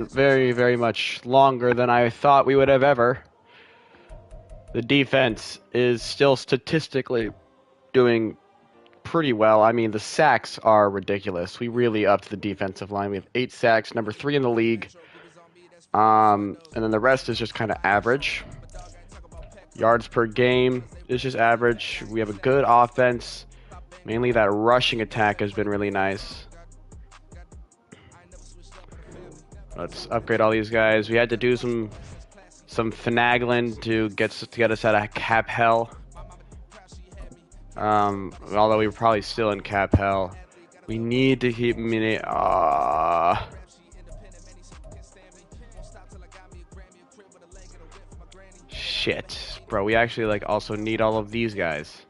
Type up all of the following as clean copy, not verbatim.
very, very much longer than I thought we would have ever. The defense is still statistically doing pretty well. I mean, the sacks are ridiculous. We really upped the defensive line. We have 8 sacks, number 3 in the league. And then the rest is just kind of average. Yards per game is just average. We have a good offense. Mainly that rushing attack has been really nice. Let's upgrade all these guys. We had to do some finagling to get us out of cap hell. Although we were probably still in cap hell. We need to keep shit, bro. We actually like also need all of these guys.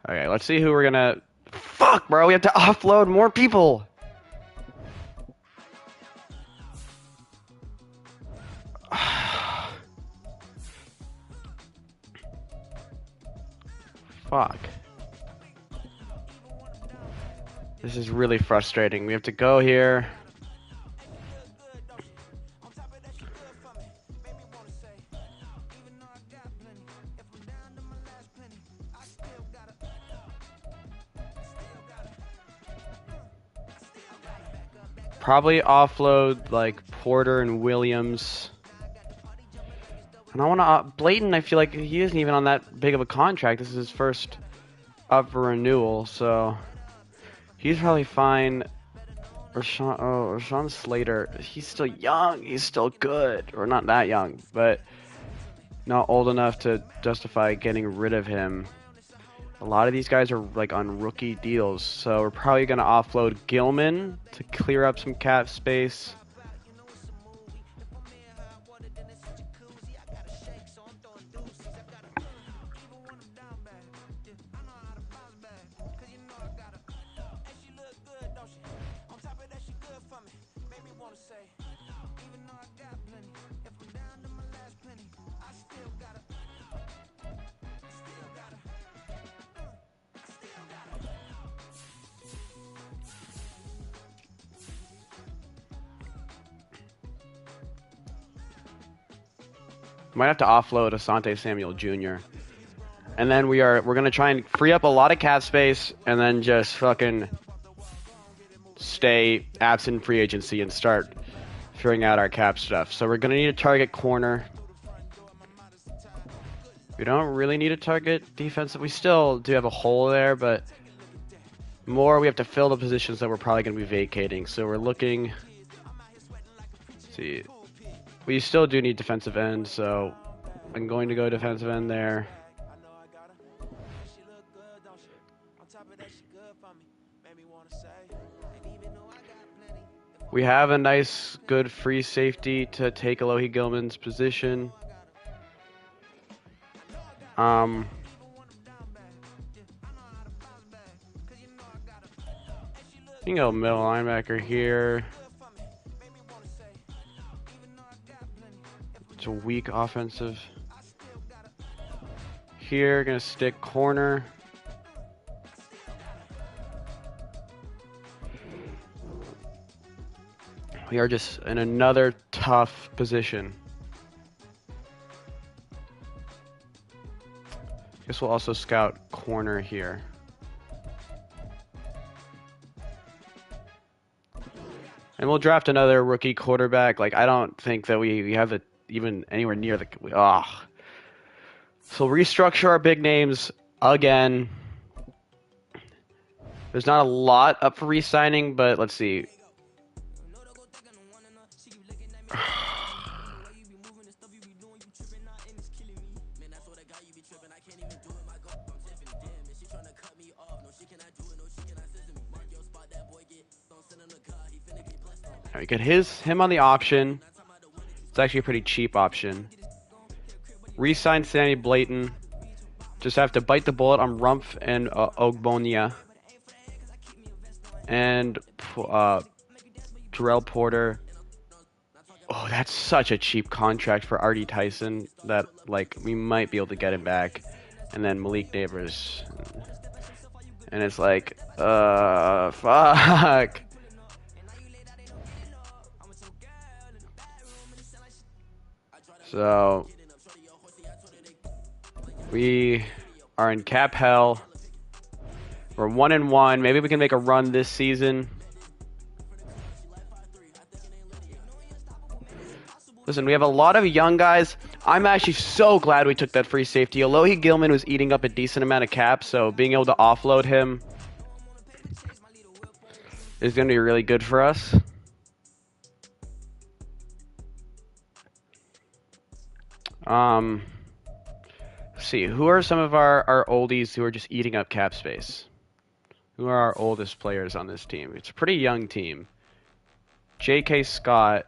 Okay, let's see who we're gonna. Fuck, bro. We have to offload more people. Fuck. This is really frustrating. We have to go here. Probably offload like Porter and Williams. And I want to Blayton. I feel like he isn't even on that big of a contract. This is his first up for renewal, so he's probably fine. Rashawn Slater. He's still young. He's still good, or not that young, but not old enough to justify getting rid of him. A lot of these guys are like on rookie deals, so we're probably gonna offload Gilman to clear up some cap space. Might have to offload Asante Samuel Jr. And then we're gonna try and free up a lot of cap space, and then just fucking stay absent free agency and start figuring out our cap stuff. So we're gonna need a target corner. We don't really need a target defensive. We still do have a hole there, but more we have to fill the positions that we're probably gonna be vacating. So we're looking. Let's see. We still do need defensive end, so I'm going to go defensive end there. We have a nice, good free safety to take Alohi Gilman's position. You can go middle linebacker here. It's a weak offensive. Here, gonna stick corner. We are just in another tough position. Guess we'll also scout corner here. And we'll draft another rookie quarterback. Like, I don't think that we have even anywhere near the. So restructure our big names again. There's not a lot up for re-signing, but let's see. We get him on the option. It's actually a pretty cheap option. Re-sign Sammy Blayton. Just have to bite the bullet on Rumpf and Ogbonia. And Terrell Porter. Oh, that's such a cheap contract for Artie Tyson that, like, we might be able to get him back. And then Malik Neighbors. And it's like, fuck. So, we are in cap hell. We're 1-1. Maybe we can make a run this season. Listen, we have a lot of young guys. I'm actually so glad we took that free safety. Alohi Gilman was eating up a decent amount of cap, so being able to offload him is going to be really good for us. Let's see, who are some of our oldies who are just eating up cap space? Who are our oldest players on this team? It's a pretty young team. J.K. Scott.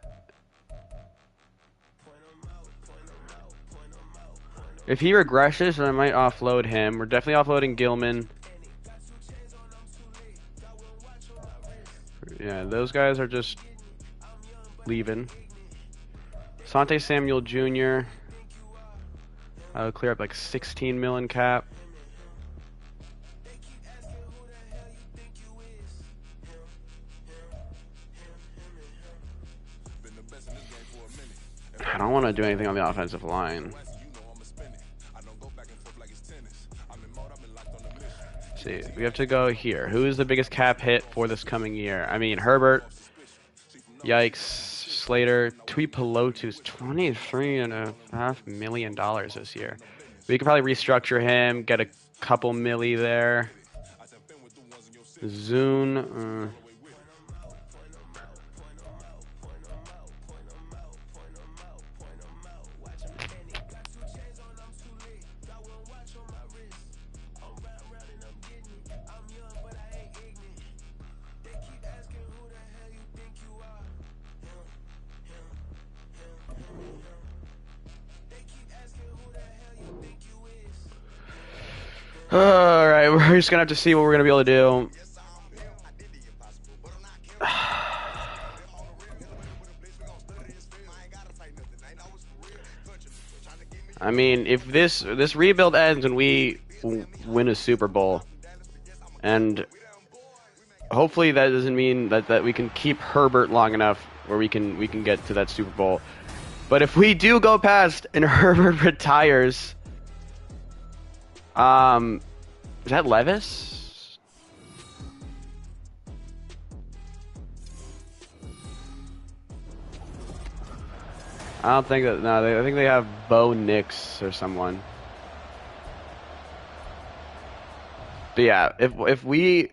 If he regresses, then I might offload him. We're definitely offloading Gilman. Yeah, those guys are just leaving. Sante Samuel Jr. I'll clear up like 16 mil in cap. I don't want to do anything on the offensive line. See, we have to go here. Who is the biggest cap hit for this coming year? I mean, Herbert. Yikes. Slater. Tui Pelotu's $23.5 million this year. We could probably restructure him, get a couple milli there. Zune. Alright, we're just gonna have to see what we're gonna be able to do. I mean, if this rebuild ends and we win a Super Bowl, and hopefully that doesn't mean that we can keep Herbert long enough where we can get to that Super Bowl. But if we do go past and Herbert retires, is that Levis? I don't think that. No, I think they have Bo Nix or someone. But yeah, if we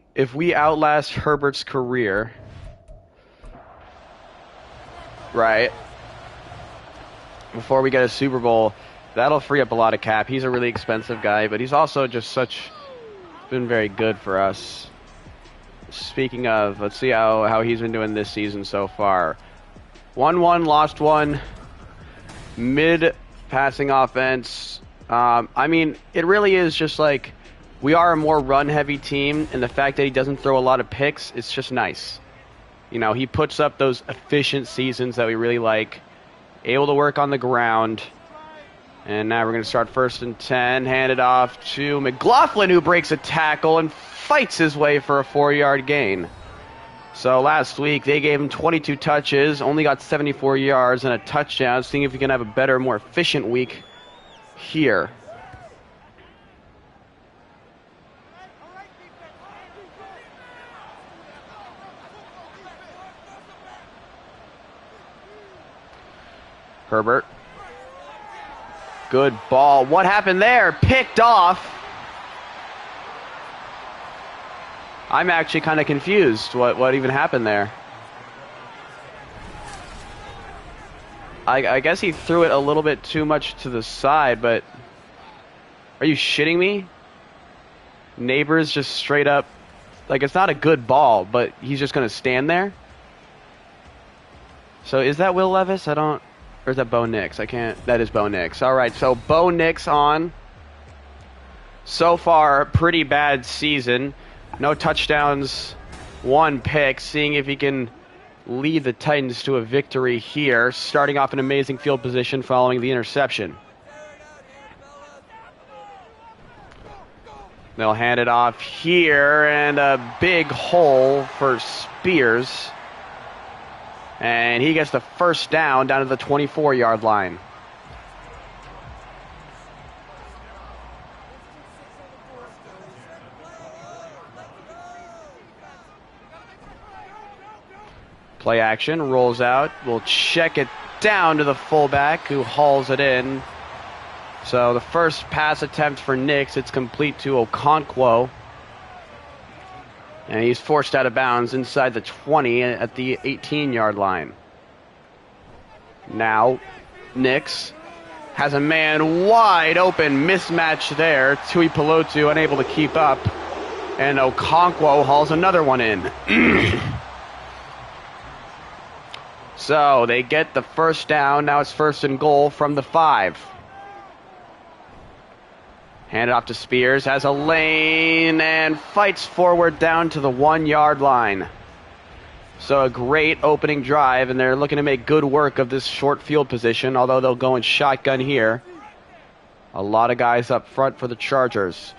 outlast Herbert's career, right, before we get a Super Bowl, that'll free up a lot of cap. He's a really expensive guy, but he's also just been very good for us. Speaking of, let's see how he's been doing this season so far. 1-1, lost 1. Mid passing offense. I mean, it really is just like we are a more run-heavy team, and the fact that he doesn't throw a lot of picks, it's just nice. You know, he puts up those efficient seasons that we really like. Able to work on the ground. And now we're going to start 1st and 10. Hand it off to McLaughlin, who breaks a tackle and fights his way for a 4-yard gain. So last week, they gave him 22 touches, only got 74 yards and a touchdown. Seeing if we can have a better, more efficient week here. Herbert. Good ball. What happened there? Picked off. I'm actually kind of confused what even happened there. I guess he threw it a little bit too much to the side, but are you shitting me? Neighbors just straight up, like, it's not a good ball, but he's just going to stand there? So is that Will Levis? Or is that Bo Nix? I can't. That is Bo Nix. All right, so Bo Nix on. So far, pretty bad season. No touchdowns, 1 pick. Seeing if he can lead the Titans to a victory here, starting off an amazing field position following the interception. They'll hand it off here, and a big hole for Spears. And he gets the first down to the 24-yard line. Play action, rolls out. We'll check it down to the fullback who hauls it in. So the first pass attempt for Nix, it's complete to Okonkwo. And he's forced out of bounds inside the 20 at the 18-yard line. Now, Nix has a man wide open, mismatch there. Tui Pelotu unable to keep up. And Okonkwo hauls another one in. So they get the first down. Now it's first and goal from the 5. Hand it off to Spears, has a lane, and fights forward down to the 1-yard line. So a great opening drive, and they're looking to make good work of this short field position, although they'll go in shotgun here. A lot of guys up front for the Chargers.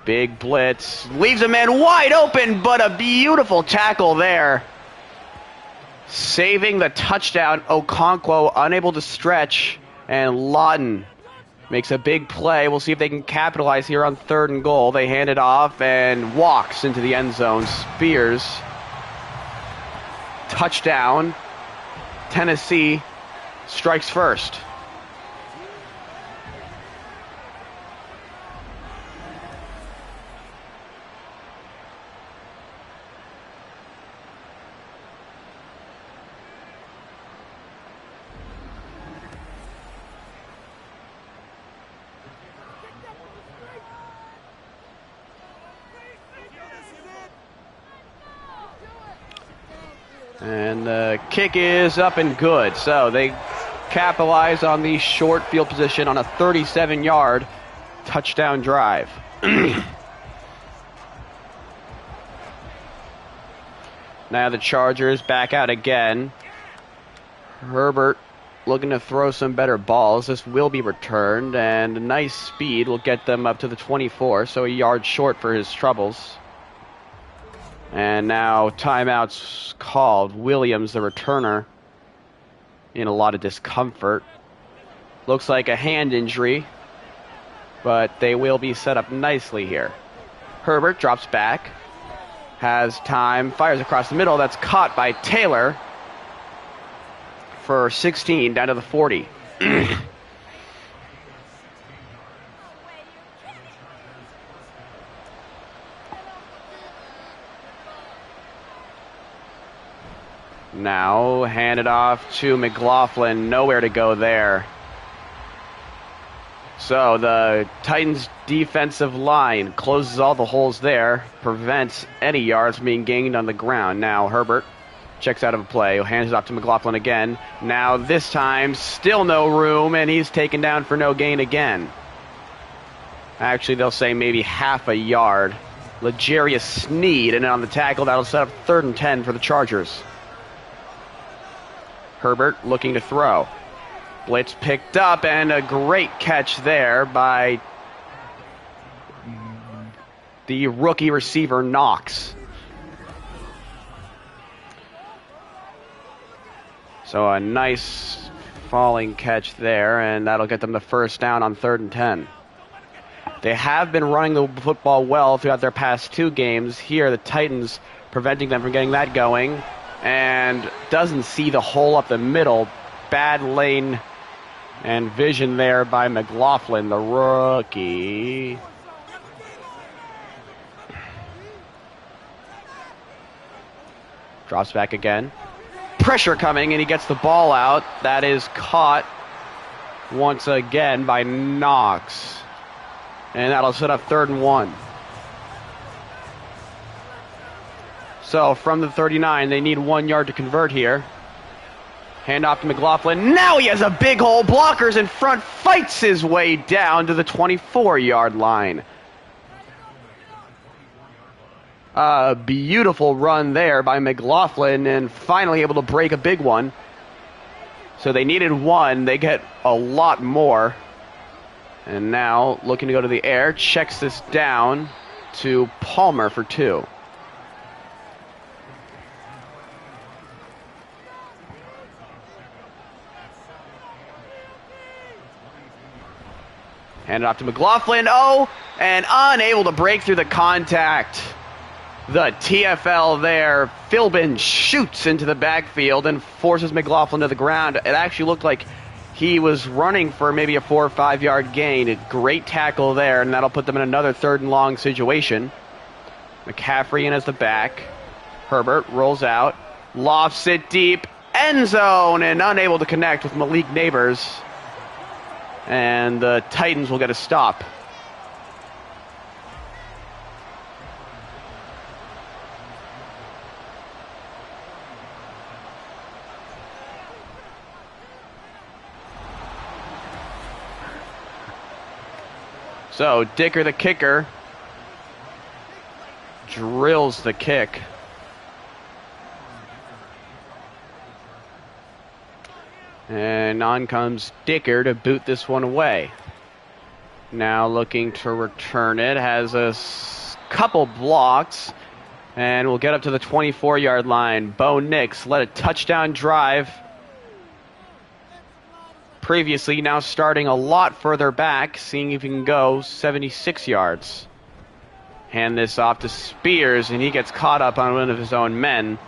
Big blitz, leaves a man wide open, but a beautiful tackle there. Saving the touchdown, Okonkwo unable to stretch, and Lawton makes a big play. We'll see if they can capitalize here on 3rd and goal. They hand it off and walks into the end zone. Spears. Touchdown. Tennessee strikes first. And the kick is up and good. So they capitalize on the short field position on a 37-yard touchdown drive. Now the Chargers back out again. Herbert looking to throw some better balls. This will be returned, and a nice speed will get them up to the 24, so a yard short for his troubles. And now timeout's called. Williams, the returner, in a lot of discomfort. Looks like a hand injury, but they will be set up nicely here. Herbert drops back, has time, fires across the middle. That's caught by Taylor for 16 down to the 40. Now handed off to McLaughlin. Nowhere to go there. So the Titans defensive line closes all the holes there, prevents any yards from being gained on the ground. Now Herbert checks out of a play, hands it off to McLaughlin again. Now this time still no room, and he's taken down for no gain again. Actually, they'll say maybe half a yard. L'Jarius Sneed, and on the tackle, that'll set up 3rd and 10 for the Chargers. Herbert looking to throw. Blitz picked up, and a great catch there by the rookie receiver, Knox. So a nice falling catch there, and that'll get them the first down on 3rd and 10. They have been running the football well throughout their past 2 games. Here, the Titans preventing them from getting that going. And doesn't see the hole up the middle. Bad lane and vision there by McLaughlin, the rookie. Drops back again. Pressure coming, and he gets the ball out. That is caught once again by Knox. And that'll set up 3rd and 1. So from the 39, they need 1 yard to convert here. Hand off to McLaughlin. Now he has a big hole. Blockers in front. Fights his way down to the 24-yard line. Beautiful run there by McLaughlin, and finally able to break a big one. So they needed one. They get a lot more. And now looking to go to the air. Checks this down to Palmer for 2. Hand it off to McLaughlin. Oh, and unable to break through the contact. The TFL there. Philbin shoots into the backfield and forces McLaughlin to the ground. It actually looked like he was running for maybe a 4 or 5 yard gain. A great tackle there, and that'll put them in another 3rd and long situation. McCaffrey in as the back. Herbert rolls out, lofts it deep, end zone, and unable to connect with Malik Neighbors. And the Titans will get a stop. So Dicker, the kicker, drills the kick. And on comes Dicker to boot this one away. Now looking to return it. Has a couple blocks. And we'll get up to the 24-yard line. Bo Nix led a touchdown drive previously, now starting a lot further back, seeing if he can go 76 yards. Hand this off to Spears, and he gets caught up on one of his own men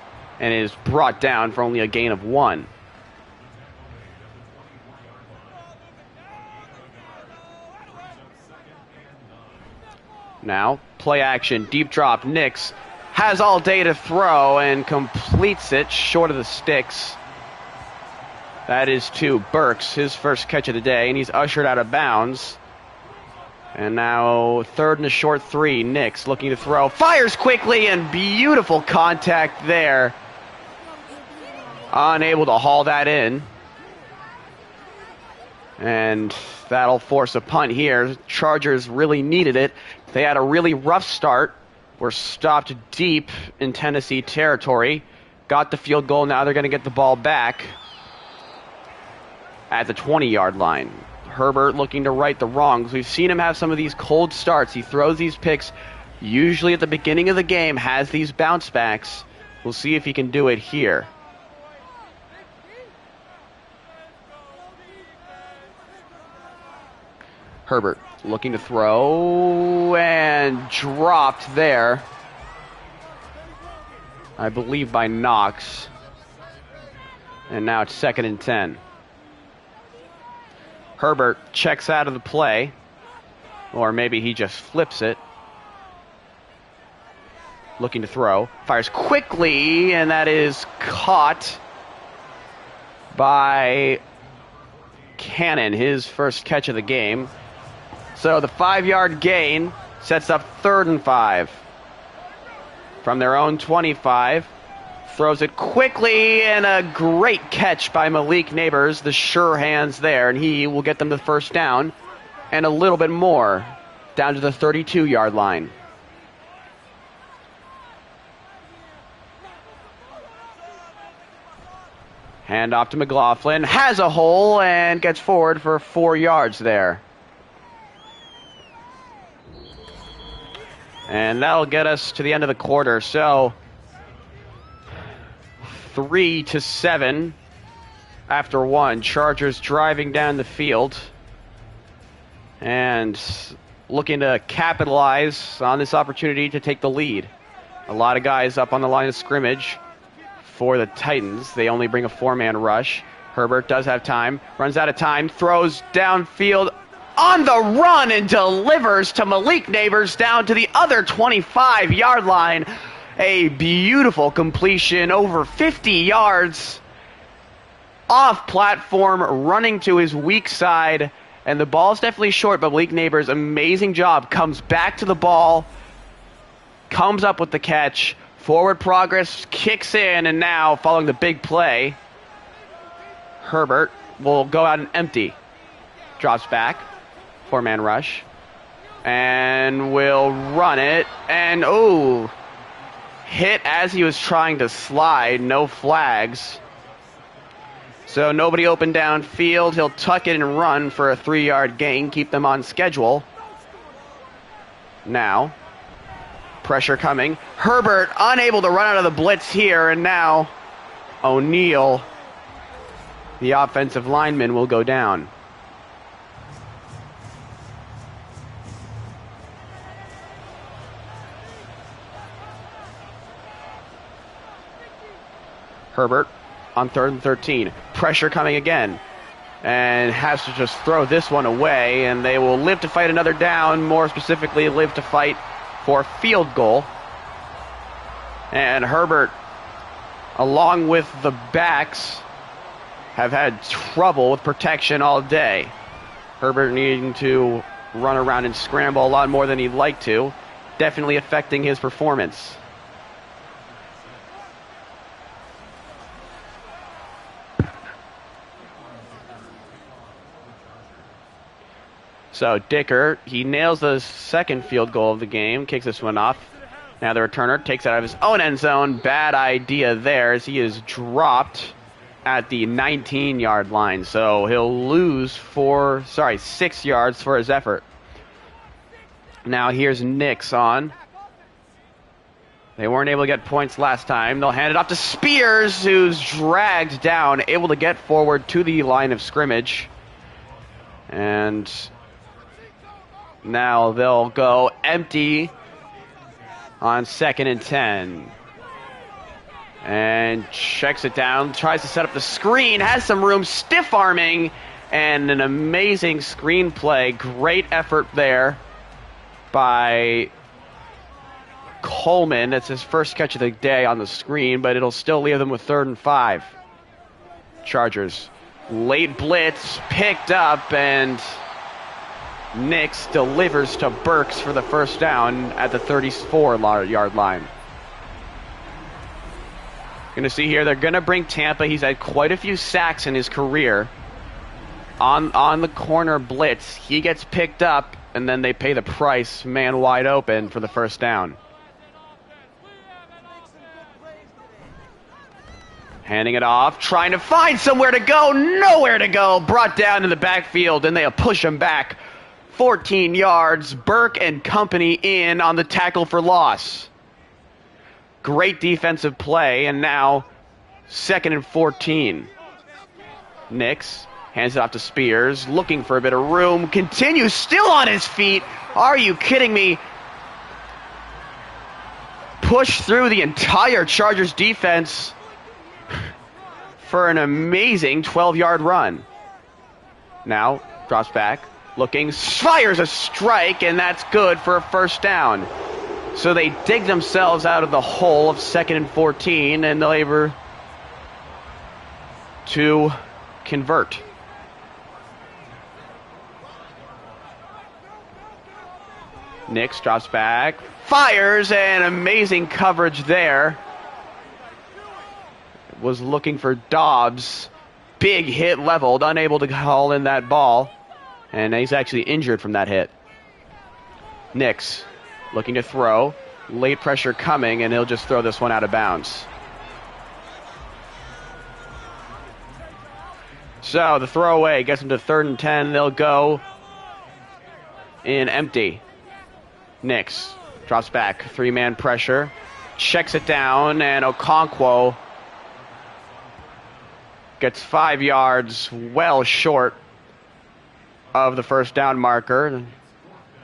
and is brought down for only a gain of 1. Now, play action, deep drop. Nix has all day to throw and completes it short of the sticks. That is to Burks, his first catch of the day, and he's ushered out of bounds. And now 3rd and a short 3. Nix looking to throw. Fires quickly, and beautiful contact there. Unable to haul that in. And that'll force a punt here. Chargers really needed it. They had a really rough start. Were stopped deep in Tennessee territory. Got the field goal. Now they're going to get the ball back at the 20-yard line. Herbert looking to right the wrongs. We've seen him have some of these cold starts. He throws these picks usually at the beginning of the game, has these bounce backs. We'll see if he can do it here. Herbert looking to throw and dropped there, I believe by Knox. And now it's 2nd and 10. Herbert checks out of the play, or maybe he just flips it. Looking to throw, fires quickly, and that is caught by Cannon, his first catch of the game. So the 5-yard gain sets up 3rd and 5. From their own 25. Throws it quickly, and a great catch by Malik Neighbors, the sure hands there, and he will get them to the 1st down and a little bit more down to the 32-yard line. Hand off to McLaughlin, has a hole and gets forward for 4 yards there. And that'll get us to the end of the quarter. So 3-7 after 1. Chargers driving down the field and looking to capitalize on this opportunity to take the lead. A lot of guys up on the line of scrimmage for the Titans. They only bring a 4-man rush. Herbert does have time, runs out of time, throws downfield on the run and delivers to Malik Neighbors down to the other 25-yard line. A beautiful completion, over 50 yards off platform, running to his weak side. And the ball's definitely short, but Malik Neighbors, amazing job, comes back to the ball, comes up with the catch, forward progress, kicks in, and now, following the big play, Herbert will go out and empty. Drops back, 4-man rush, and will run it, and hit as he was trying to slide. No flags. So nobody open downfield. He'll tuck it and run for a 3-yard gain. Keep them on schedule. Now, pressure coming. Herbert unable to run out of the blitz here. And now O'Neal, the offensive lineman, will go down. Herbert on 3rd and 13. Pressure coming again. And has to just throw this one away. And they will live to fight another down. More specifically, live to fight for field goal. And Herbert, along with the backs, have had trouble with protection all day. Herbert needing to run around and scramble a lot more than he'd like to. Definitely affecting his performance. So Dicker, he nails the second field goal of the game, kicks this one off. Now the returner takes it out of his own end zone. Bad idea there as he is dropped at the 19-yard line. So he'll lose 6 yards for his effort. Now here's Nix on. They weren't able to get points last time. They'll hand it off to Spears, who's dragged down, able to get forward to the line of scrimmage. And now they'll go empty on 2nd and 10. And checks it down, tries to set up the screen, has some room, stiff arming, and an amazing screen play. Great effort there by Coleman. That's his first catch of the day on the screen, but it'll still leave them with 3rd and 5. Chargers. Late blitz, picked up, and Nix delivers to Burks for the first down at the 34-yard line. Going to see here, they're going to bring Tampa. He's had quite a few sacks in his career. On the corner blitz, he gets picked up, and then they pay the price, man wide open, for the first down. Handing it off, trying to find somewhere to go, nowhere to go. Brought down in the backfield, and they push him back 14 yards. Burke and company in on the tackle for loss. Great defensive play, and now 2nd and 14. Nix hands it off to Spears, looking for a bit of room. Continues, still on his feet. Are you kidding me? Push through the entire Chargers defense for an amazing 12-yard run. Now, drops back, looking, fires a strike, and that's good for a first down. So they dig themselves out of the hole of 2nd and 14, and they're able to convert. Nix drops back, fires, and amazing coverage there. Was looking for Dobbs. Big hit leveled, unable to haul in that ball. And he's actually injured from that hit. Nix looking to throw. Late pressure coming, and he'll just throw this one out of bounds. So the throwaway gets him to 3rd and 10. They'll go in empty. Nix drops back. 3-man pressure. Checks it down, and Okonkwo gets 5 yards, well short of the first down marker.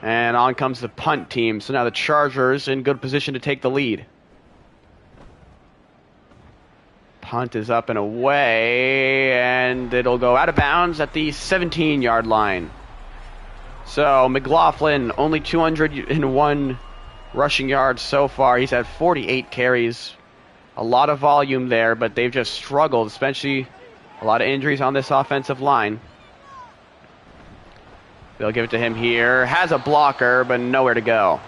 And on comes the punt team. So now the Chargers in good position to take the lead. Punt is up and away, and it'll go out of bounds at the 17-yard line. So McLaughlin, only 201 rushing yards so far. He's had 48 carries. A lot of volume there, but they've just struggled, especially a lot of injuries on this offensive line. They'll give it to him here. Has a blocker, but nowhere to go.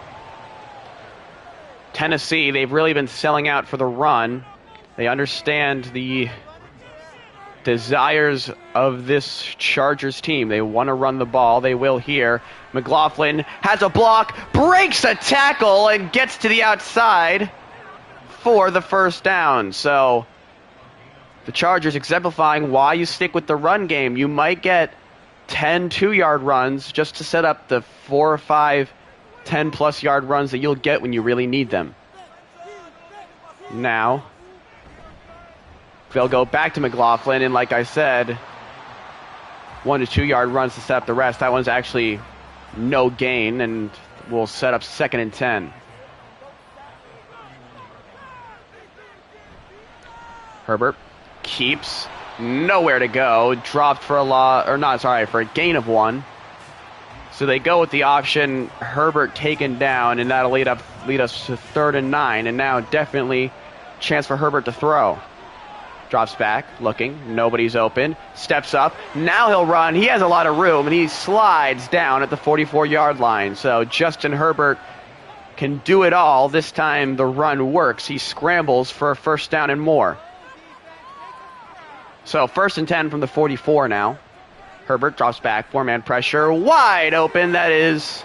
Tennessee, they've really been selling out for the run. They understand the desires of this Chargers team. They want to run the ball. They will here. McLaughlin has a block, breaks a tackle, and gets to the outside for the first down. So the Chargers exemplifying why you stick with the run game. You might get 10 2-yard runs just to set up the 4 or 5 10-plus yard runs that you'll get when you really need them. Now, they'll go back to McLaughlin, and like I said, 1 to 2 yard runs to set up the rest. That one's actually no gain, and we'll set up 2nd and 10. Herbert keeps nowhere to go. Dropped for for a gain of 1. So they go with the option, Herbert taken down, and that'll lead us to 3rd and 9. And now definitely chance for Herbert to throw. Drops back, looking, nobody's open, steps up. Now he'll run. He has a lot of room, and he slides down at the 44-yard line. So Justin Herbert can do it all. This time the run works. He scrambles for a first down and more. So 1st and 10 from the 44 now. Herbert drops back, 4-man pressure, wide open. That is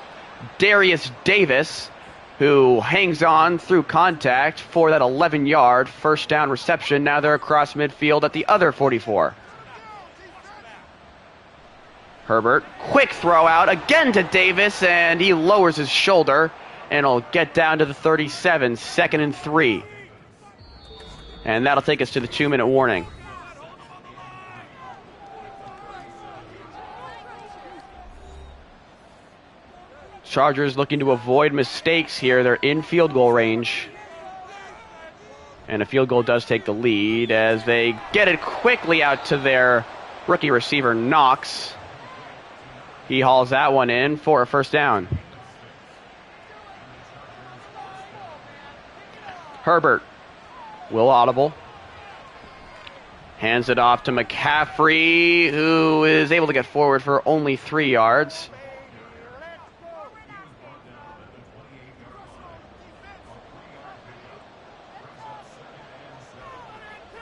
Darius Davis, who hangs on through contact for that 11-yard first down reception. Now they're across midfield at the other 44. Herbert, quick throw out again to Davis, and he lowers his shoulder, and he'll get down to the 37, 2nd and 3. And that'll take us to the 2-minute warning. Chargers looking to avoid mistakes here. They're in field goal range. And a field goal does take the lead as they get it quickly out to their rookie receiver, Knox. He hauls that one in for a first down. Herbert will audible. Hands it off to McCaffrey, who is able to get forward for only 3 yards.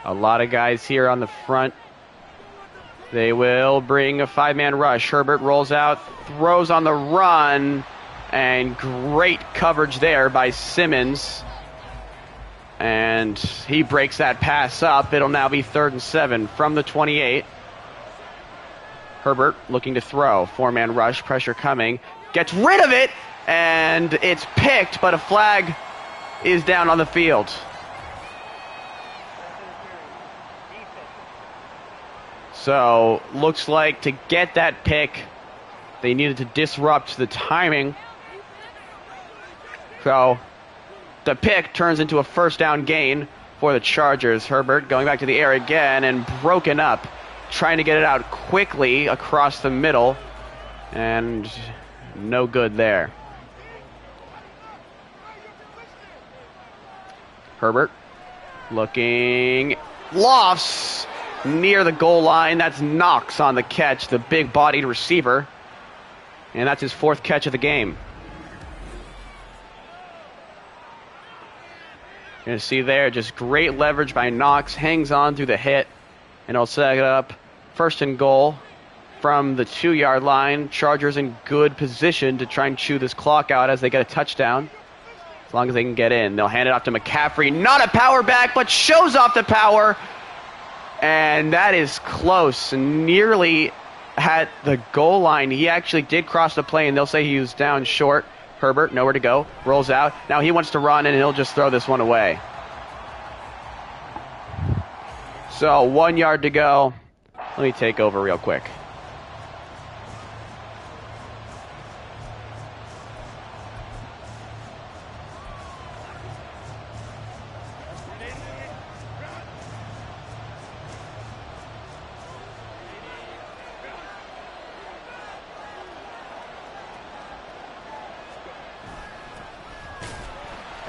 A lot of guys here on the front. They will bring a 5-man rush. Herbert rolls out, throws on the run, and great coverage there by Simmons. And he breaks that pass up. It'll now be 3rd and 7 from the 28. Herbert looking to throw. 4-man rush, pressure coming. Gets rid of it, and it's picked, but a flag is down on the field. So, looks like to get that pick, they needed to disrupt the timing. So, the pick turns into a first down gain for the Chargers. Herbert going back to the air again and broken up, trying to get it out quickly across the middle, and no good there. Herbert looking, lofts near the goal line. That's Knox on the catch, the big-bodied receiver. And that's his 4th catch of the game. You're going to see there, just great leverage by Knox. Hangs on through the hit. And it'll set it up 1st and goal from the 2-yard line. Chargers in good position to try and chew this clock out as they get a touchdown. As long as they can get in. They'll hand it off to McCaffrey. Not a power back, but shows off the power. And that is close, nearly at the goal line. He actually did cross the plane. They'll say he was down short. Herbert, nowhere to go, rolls out. Now he wants to run, and he'll just throw this one away. So 1 yard to go. Let me take over real quick.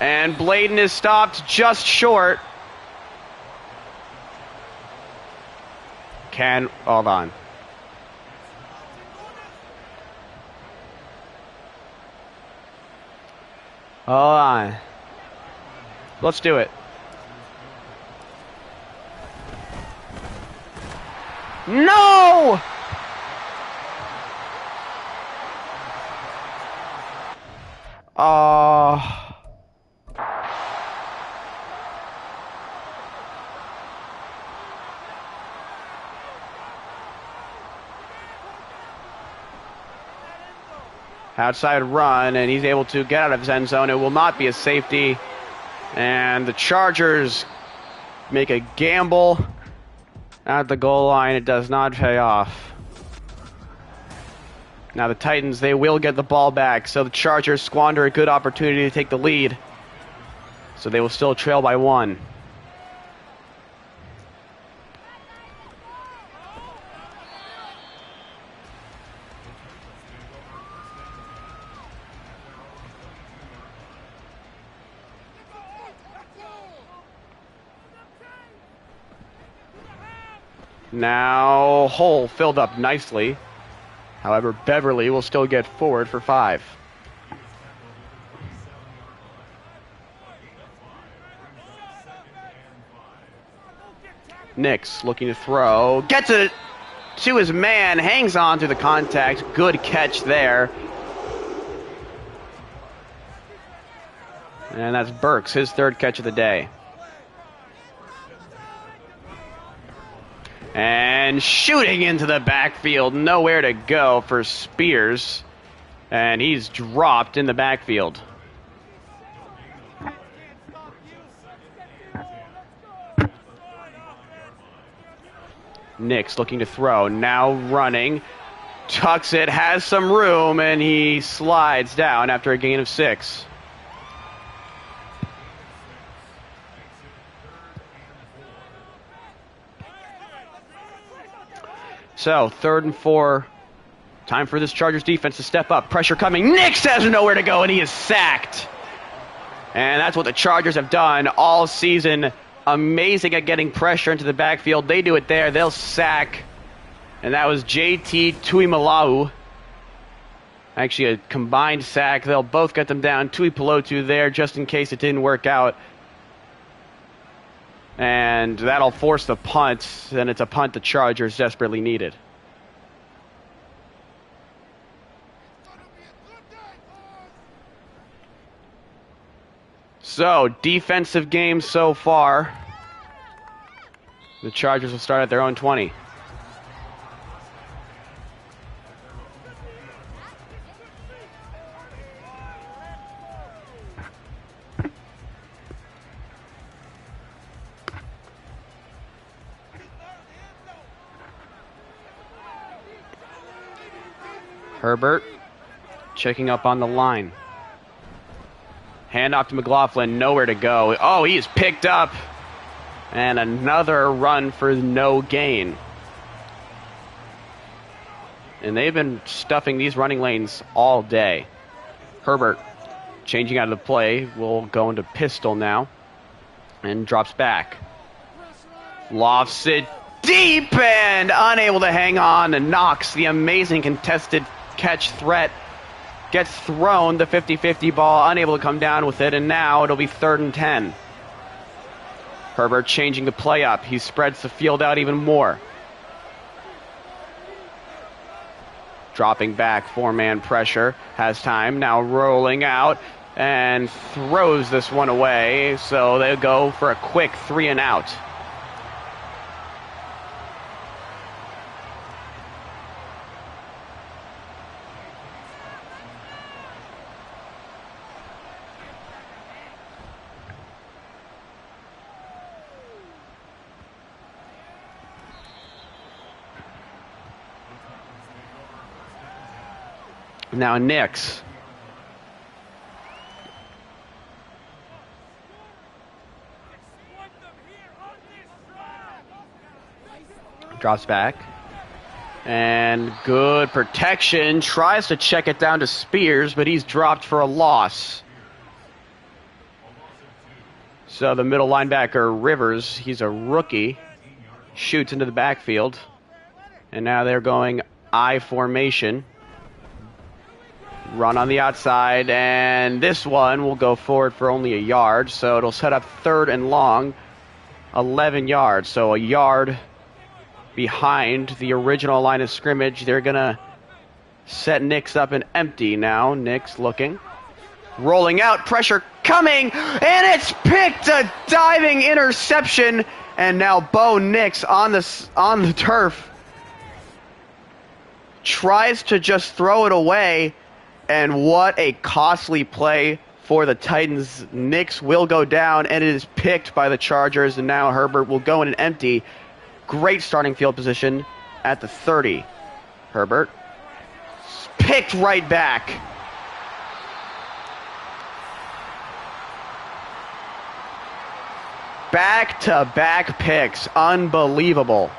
And Bladen is stopped just short. Hold on. Hold on. Let's do it. No! Outside run, and he's able to get out of his end zone. It will not be a safety. And the Chargers make a gamble at the goal line. It does not pay off. Now the Titans, they will get the ball back. So the Chargers squander a good opportunity to take the lead. So they will still trail by 1. Now, hole filled up nicely. However, Beverly will still get forward for 5. Nix looking to throw. Gets it to his man. Hangs on to the contact. Good catch there. And that's Burks, his 3rd catch of the day. And shooting into the backfield. Nowhere to go for Spears. And he's dropped in the backfield. Nix looking to throw. Now running. Tucks it. Has some room. And he slides down after a gain of 6. So, 3rd and 4. Time for this Chargers defense to step up. Pressure coming. Nix has nowhere to go, and he is sacked. And that's what the Chargers have done all season. Amazing at getting pressure into the backfield. They do it there. They'll sack. And that was JT Tuimalau. Actually, a combined sack. They'll both get them down. Tuipulotu there just in case it didn't work out. And that'll force the punt, and it's a punt the Chargers desperately needed. So, defensive game so far. The Chargers will start at their own 20. Herbert checking up on the line. Hand off to McLaughlin. Nowhere to go. Oh, he is picked up. And another run for no gain. And they've been stuffing these running lanes all day. Herbert changing out of the play. Will go into pistol now. And drops back. Lofts it deep and unable to hang on. And Knox, the amazing contested catch threat, gets thrown the 50-50 ball, unable to come down with it, and now it'll be 3rd and 10. Herbert changing the play up. He spreads the field out even more. Dropping back, 4-man pressure, has time, now rolling out, and throws this one away, so they'll go for a quick 3 and out. Now Nix. Drops back. And good protection. Tries to check it down to Spears, but he's dropped for a loss. So the middle linebacker, Rivers, he's a rookie. Shoots into the backfield. And now they're going I formation. Run on the outside, and this one will go forward for only a yard, so it'll set up 3rd and long, 11 yards. So a yard behind the original line of scrimmage. They're going to set Nix up and empty now. Nix looking. Rolling out, pressure coming, and it's picked, a diving interception, and now Bo Nix on the turf tries to just throw it away. And what a costly play for the Titans. Nix will go down, and it is picked by the Chargers, and now Herbert will go in an empty. Great starting field position at the 30. Herbert picked right back. Back-to-back picks. Unbelievable.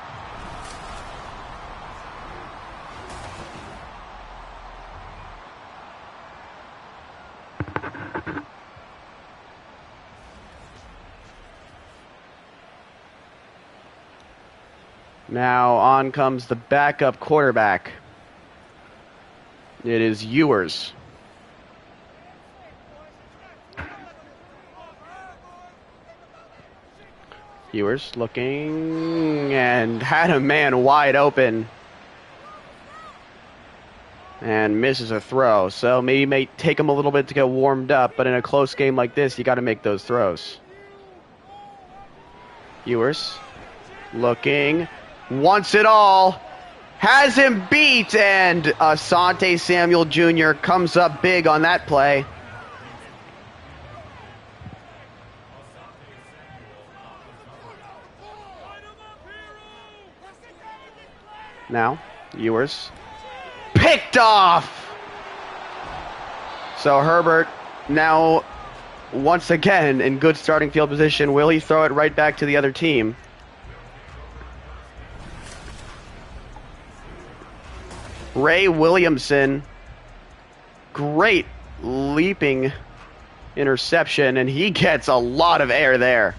Now on comes the backup quarterback. It is Ewers. Ewers looking and had a man wide open and misses a throw. So maybe it may take him a little bit to get warmed up, but in a close game like this, you got to make those throws. Ewers looking, wants it all, has him beat, and Asante Samuel Jr. comes up big on that play. Now, Ewers picked off. So Herbert now once again in good starting field position. Will he throw it right back to the other team? Ray Williamson, great leaping interception, and he gets a lot of air there.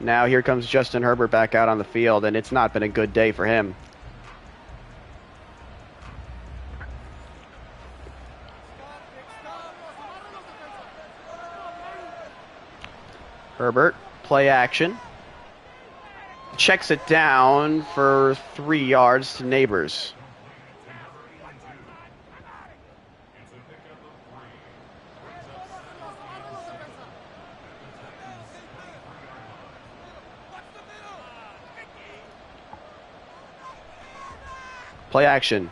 Now here comes Justin Herbert back out on the field, and it's not been a good day for him. Herbert, play action. Checks it down for 3 yards to Neighbors. Play action.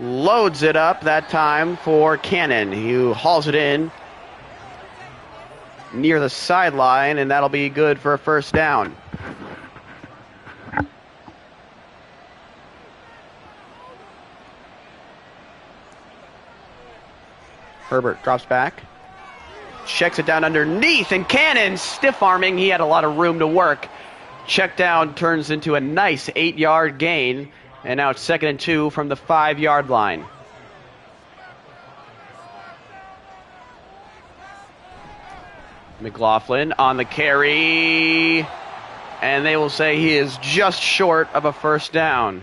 Loads it up that time for Cannon, who hauls it in near the sideline, and that'll be good for a first down. Herbert drops back, checks it down underneath, and Cannon stiff-arming. He had a lot of room to work. Check down turns into a nice 8-yard gain, and now it's 2nd and 2 from the 5-yard line. McLaughlin on the carry, and they will say he is just short of a first down.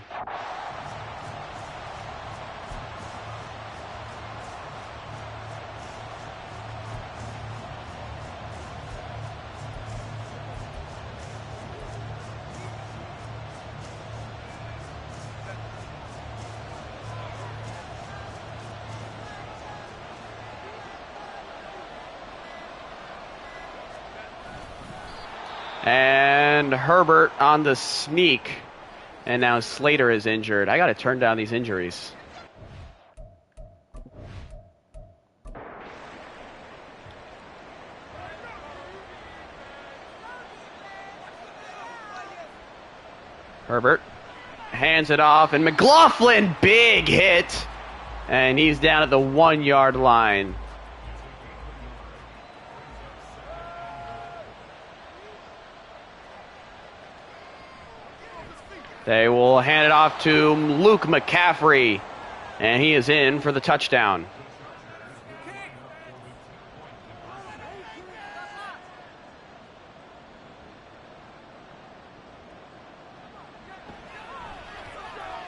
And Herbert on the sneak. And now Slater is injured. I got to turn down these injuries. Herbert hands it off, and McLaughlin, big hit. And he's down at the 1-yard line. They will hand it off to Luke McCaffrey, and he is in for the touchdown.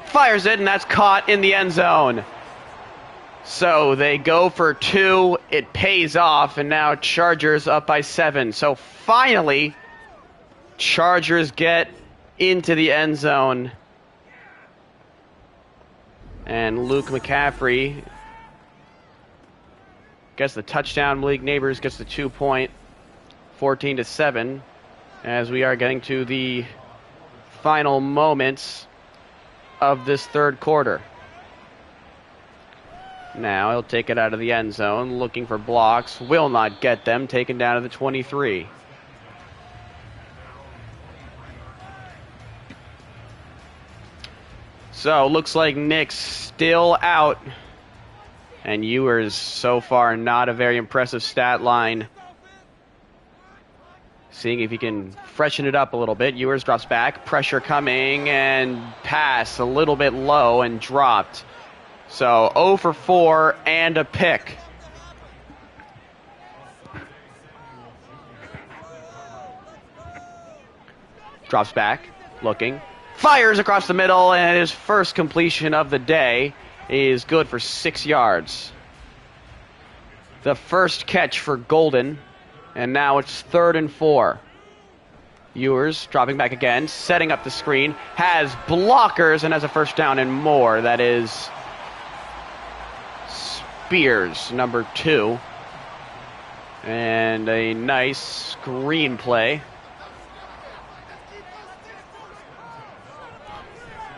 Fires it, and that's caught in the end zone. So they go for 2. It pays off, and now Chargers up by 7. So finally, Chargers get into the end zone. And Luke McCaffrey gets the touchdown. Malik Neighbors gets the 2-point, 14-7, as we are getting to the final moments of this third quarter. Now he'll take it out of the end zone, looking for blocks. Will not get them, taken down to the 23. So, looks like Nick's still out. And Ewers, so far, not a very impressive stat line. Seeing if he can freshen it up a little bit. Ewers drops back, pressure coming, and pass a little bit low and dropped. So 0 for 4 and a pick. Drops back, looking. Fires across the middle, and his first completion of the day is good for 6 yards. The first catch for Golden, and now it's 3rd and 4. Ewers dropping back again, setting up the screen, has blockers, and has a first down and more. That is Spears, number 2. And a nice screen play.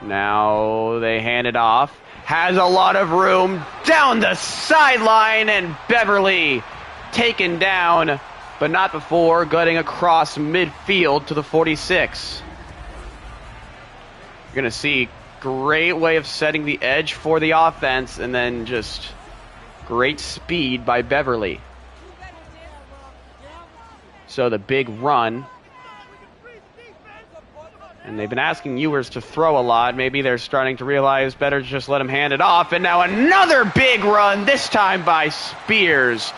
Now they hand it off. Has a lot of room down the sideline, and Beverly taken down, but not before gutting across midfield to the 46. You're going to see great way of setting the edge for the offense, and then just great speed by Beverly. So the big run. And they've been asking Ewers to throw a lot. Maybe they're starting to realize better to just let him hand it off. And now another big run, this time by Spears.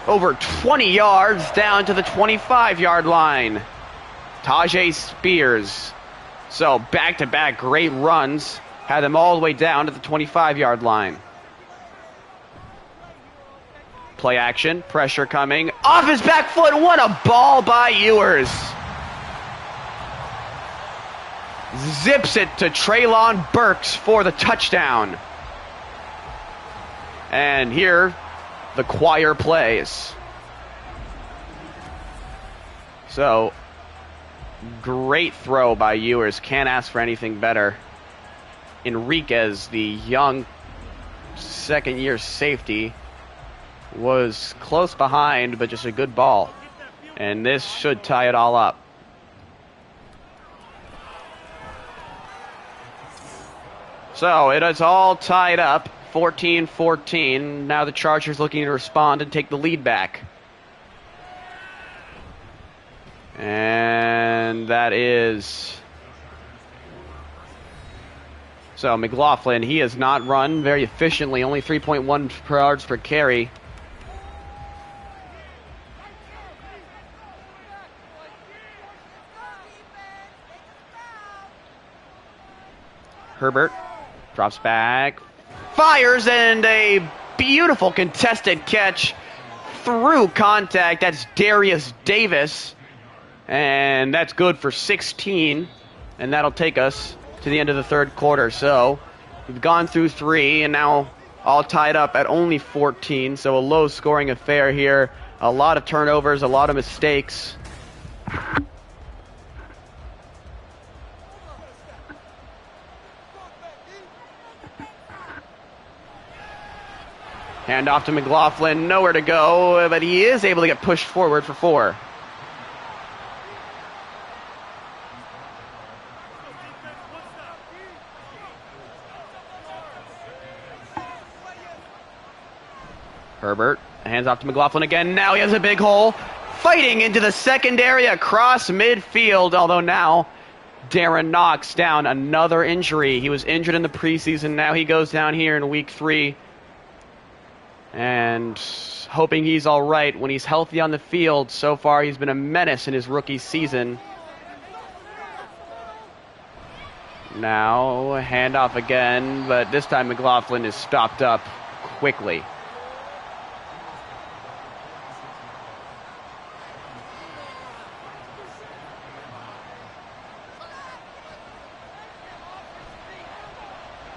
Over 20 yards down to the 25-yard line. Tyjae Spears. So back-to-back great runs. Had them all the way down to the 25-yard line. Play action, pressure coming. Off his back foot, what a ball by Ewers. Zips it to Treylon Burks for the touchdown. And here, the choir plays. So, great throw by Ewers. Can't ask for anything better. Enriquez, the young second-year safety, was close behind, but just a good ball. And this should tie it all up. So it is all tied up, 14-14. Now the Chargers looking to respond and take the lead back. And that is... So McLaughlin, he has not run very efficiently, only 3.1 yards per carry. Herbert drops back, fires, and a beautiful contested catch through contact. That's Darius Davis, and that's good for 16, and that'll take us to the end of the third quarter. So we've gone through 3, and now all tied up at only 14, so a low-scoring affair here. A lot of turnovers, a lot of mistakes. Hand off to McLaughlin, nowhere to go, but he is able to get pushed forward for 4. Herbert hands off to McLaughlin again. Now he has a big hole. Fighting into the secondary across midfield, although now Darren Knox down, another injury. He was injured in the preseason. Now he goes down here in week 3. And hoping he's all right when he's healthy on the field. So far, he's been a menace in his rookie season. Now, handoff again, but this time McLaughlin is stopped up quickly.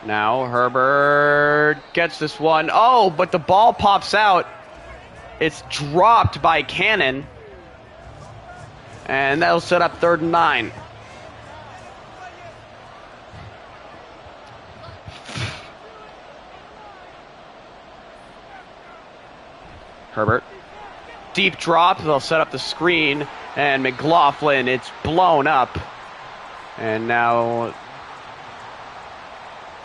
Now Herbert gets this one. Oh, but the ball pops out. It's dropped by Cannon. And that'll set up 3rd and 9. Herbert. Deep drop. They'll set up the screen. And McLaughlin, it's blown up. And now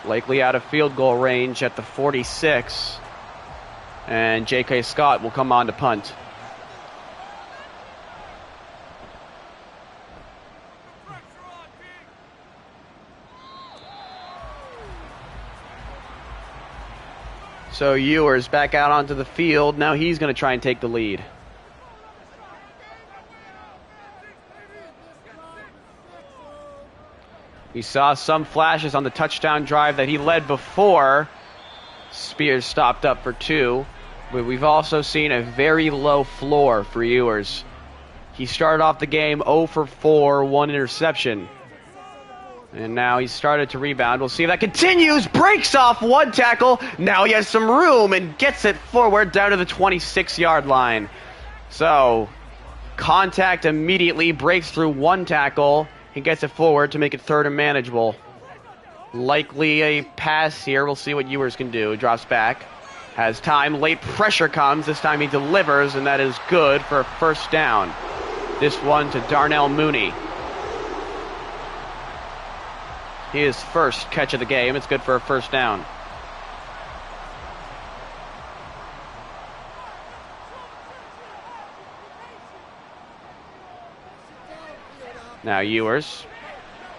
likely out of field goal range at the 46. And J.K. Scott will come on to punt. So Ewers back out onto the field. Now he's going to try and take the lead. We saw some flashes on the touchdown drive that he led before. Spears stopped up for 2. But we've also seen a very low floor for Ewers. He started off the game 0 for 4, 1 interception. And now he's started to rebound. We'll see if that continues. Breaks off 1 tackle. Now he has some room and gets it forward down to the 26-yard line. So, contact immediately. Breaks through 1 tackle. He gets it forward to make it 3rd and manageable. Likely a pass here. We'll see what Ewers can do. Drops back. Has time. Late pressure comes. This time he delivers, and that is good for a 1st down. This one to Darnell Mooney. His first catch of the game. It's good for a 1st down. Now Ewers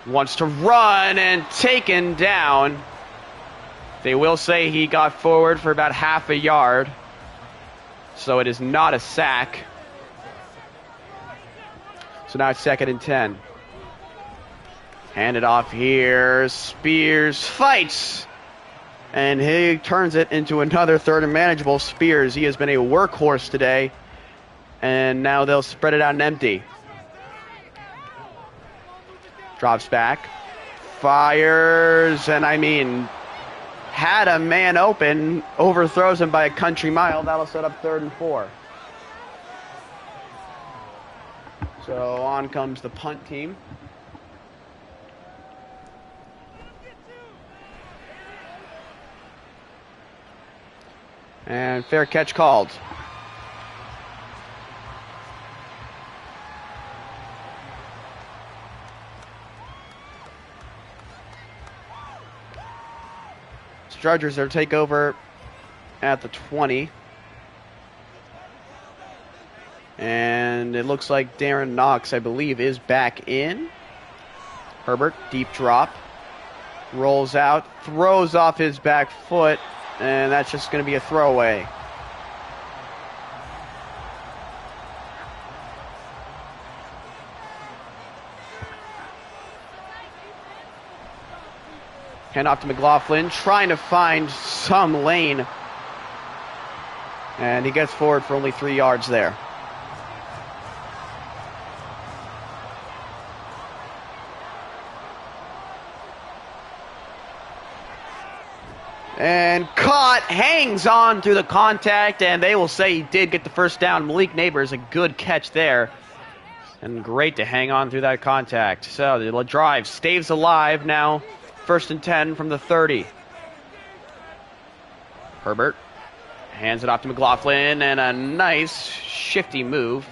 wants to run and taken down. They will say he got forward for about half a yard. So it is not a sack. So now it's 2nd and 10. Hand it off here. Spears fights. And he turns it into another 3rd and manageable. Spears, he has been a workhorse today. And now they'll spread it out and empty. Drops back. Fires. And I mean, had a man open. Overthrows him by a country mile. That'll set up 3rd and 4. So on comes the punt team. And fair catch called. Chargers will take over at the 20. And it looks like Darren Knox, I believe, is back in. Herbert, deep drop. Rolls out, throws off his back foot. And that's just going to be a throwaway. Hand off to McLaughlin, trying to find some lane. And he gets forward for only 3 yards there. And caught, hangs on through the contact, and they will say he did get the 1st down. Malik Neighbors, a good catch there. And great to hang on through that contact. So the drive stays alive now. 1st and 10 from the 30. Herbert hands it off to McLaughlin, and a nice shifty move.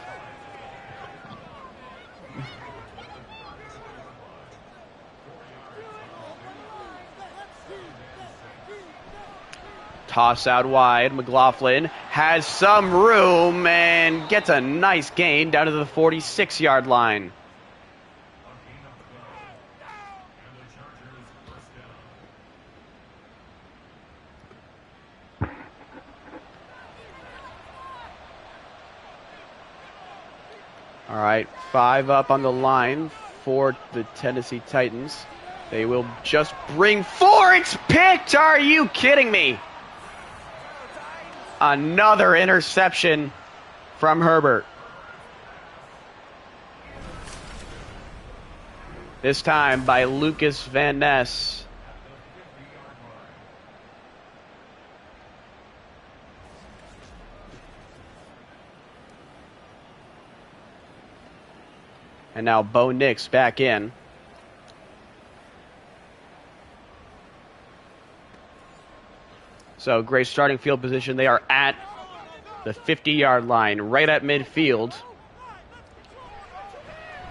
Toss out wide. McLaughlin has some room and gets a nice gain down to the 46-yard line. All right, 5 up on the line for the Tennessee Titans. They will just bring 4. It's picked. Are you kidding me? Another interception from Herbert. This time by Lucas Van Ness. And now Bo Nix back in. So great starting field position. They are at the 50-yard line, right at midfield.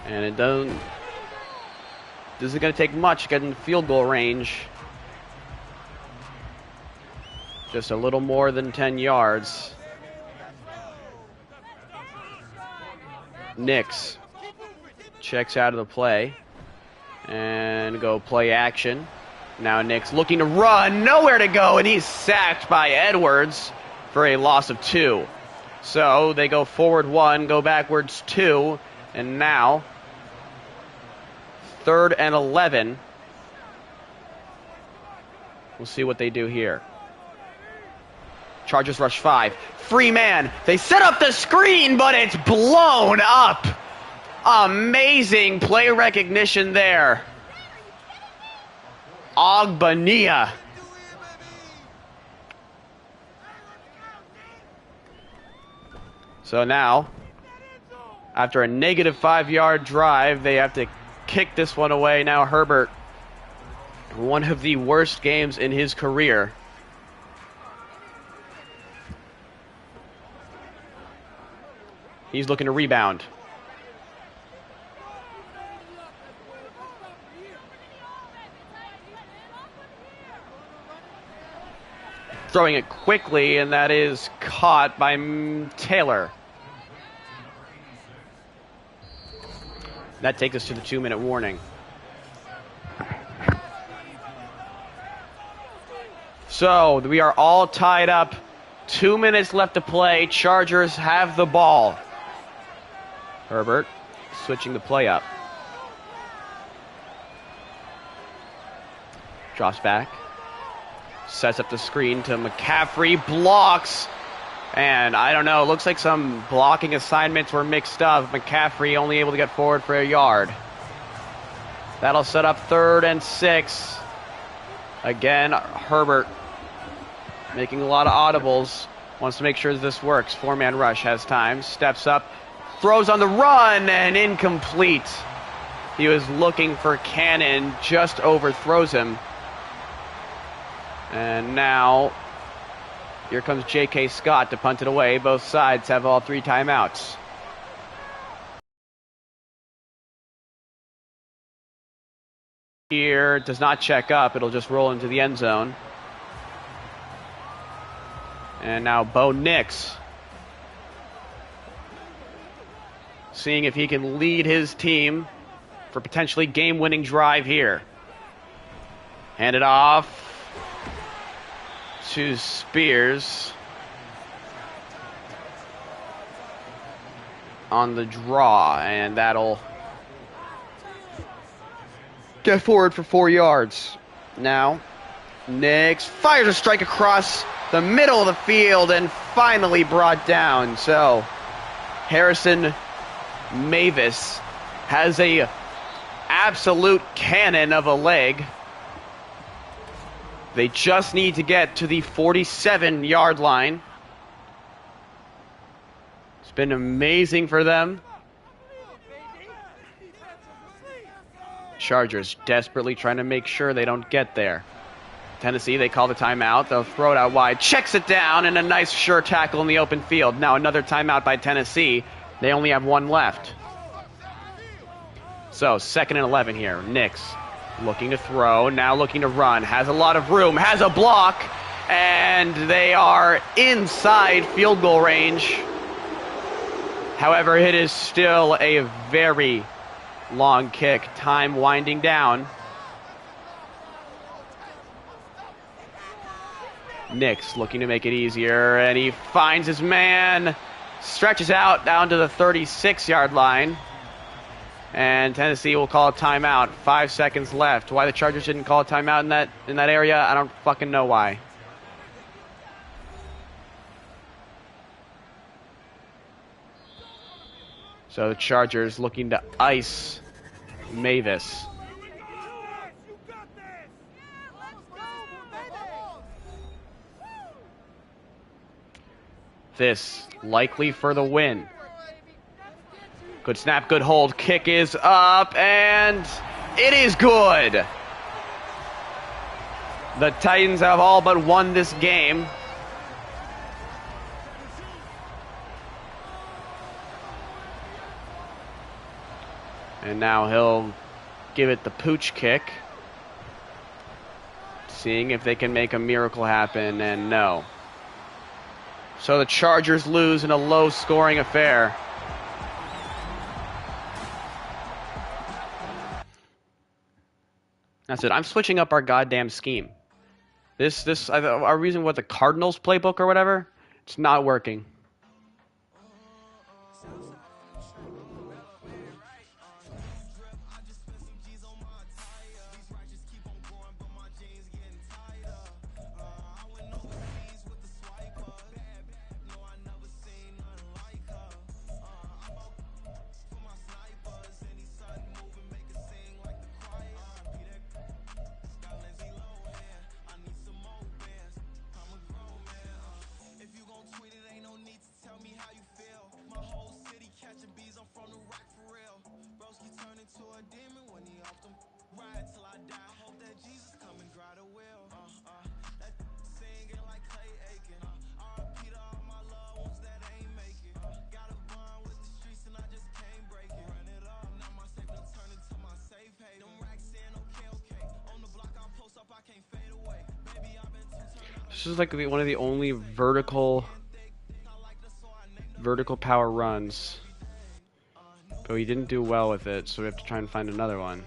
And it doesn't. This isn't going to take much to get in field goal range. Just a little more than 10 yards. Nix checks out of the play and go play action. Now Nix looking to run, nowhere to go, and he's sacked by Edwards for a loss of 2. So they go forward 1, go backwards 2, and now 3rd and 11. We'll see what they do here. Chargers rush 5. Free man. They set up the screen, but it's blown up. Amazing play recognition there. Ogbania. So now, after a negative 5-yard drive, they have to kick this one away. Now Herbert, one of the worst games in his career. He's looking to rebound. Throwing it quickly, and that is caught by Taylor. That takes us to the 2-minute warning. So we are all tied up. 2 minutes left to play. Chargers have the ball. Herbert switching the play up. Drops back. Sets up the screen to McCaffrey. Blocks. And I don't know. Looks like some blocking assignments were mixed up. McCaffrey only able to get forward for a yard. That'll set up 3rd and 6. Again, Herbert making a lot of audibles. Wants to make sure this works. 4-man rush has time. Steps up. Throws on the run and incomplete. He was looking for Cannon. Just overthrows him. And now here comes J.K. Scott to punt it away. Both sides have all 3 timeouts. Here does not check up. It'll just roll into the end zone. And now Bo Nix, seeing if he can lead his team for potentially game-winning drive here. Hand it off to Spears on the draw, and that'll get forward for 4 yards. Now, Nix fires a strike across the middle of the field and finally brought down. So, Harrison Mavis has a absolute cannon of a leg. They just need to get to the 47-yard line. It's been amazing for them. Chargers desperately trying to make sure they don't get there. Tennessee, they call the timeout. They'll throw it out wide. Checks it down, and a nice sure tackle in the open field. Now another timeout by Tennessee. They only have 1 left. So 2nd and 11 here. Nix looking to throw, now looking to run. Has a lot of room, has a block, and they are inside field goal range. However, it is still a very long kick. Time winding down. Nix looking to make it easier, and he finds his man. Stretches out down to the 36-yard line. And Tennessee will call a timeout. 5 seconds left. Why the Chargers didn't call a timeout in that area, I don't fucking know why. So the Chargers looking to ice Mavis. This likely for the win. Good snap, good hold. Kick is up, and it is good. The Titans have all but won this game. And now he'll give it the pooch kick. Seeing if they can make a miracle happen, and no. So the Chargers lose in a low-scoring affair. That's it. I'm switching up our goddamn scheme. Are we using what, the Cardinals playbook or whatever? It's not working. This is like one of the only vertical power runs. But we didn't do well with it, so we have to try and find another one.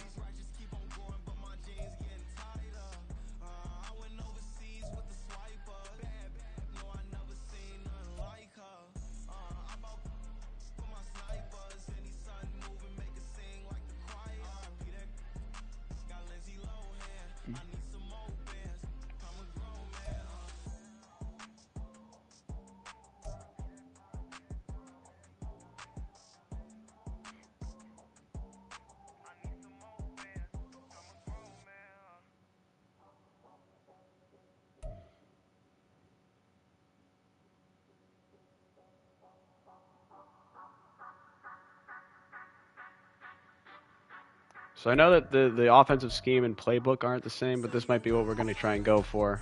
So I know that the offensive scheme and playbook aren't the same, but this might be what we're going to try and go for.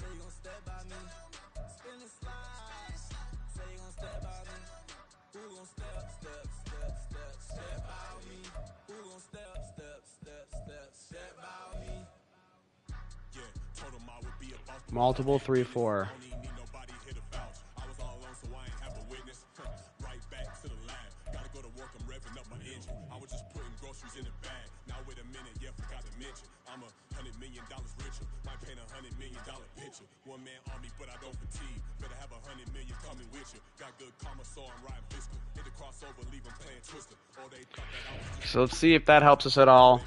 Multiple 3-4. So let's see if that helps us at all.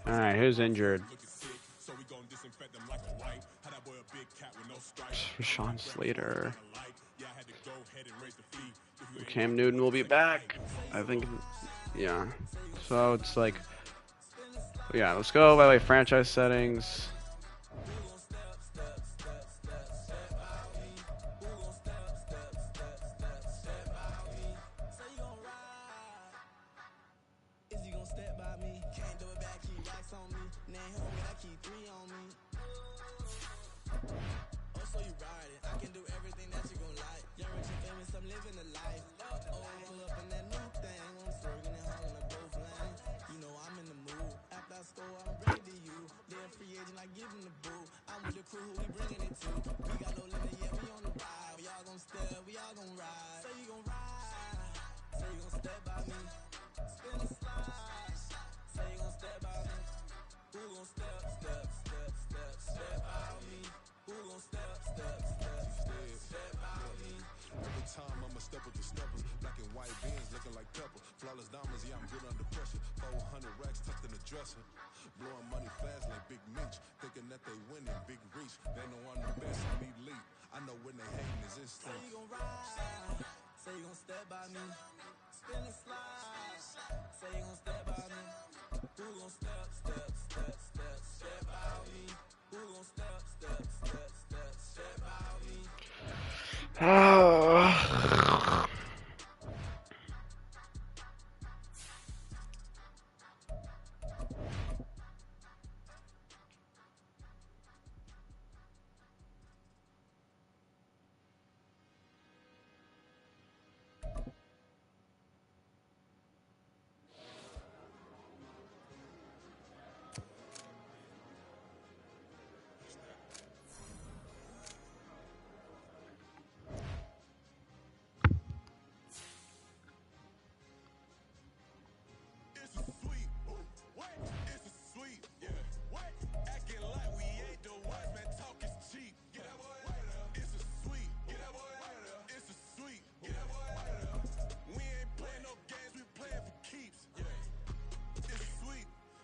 Alright, who's injured? Rashawn Slater. Cam Newton will be back. I think, yeah. So it's like, yeah, let's go by like franchise settings.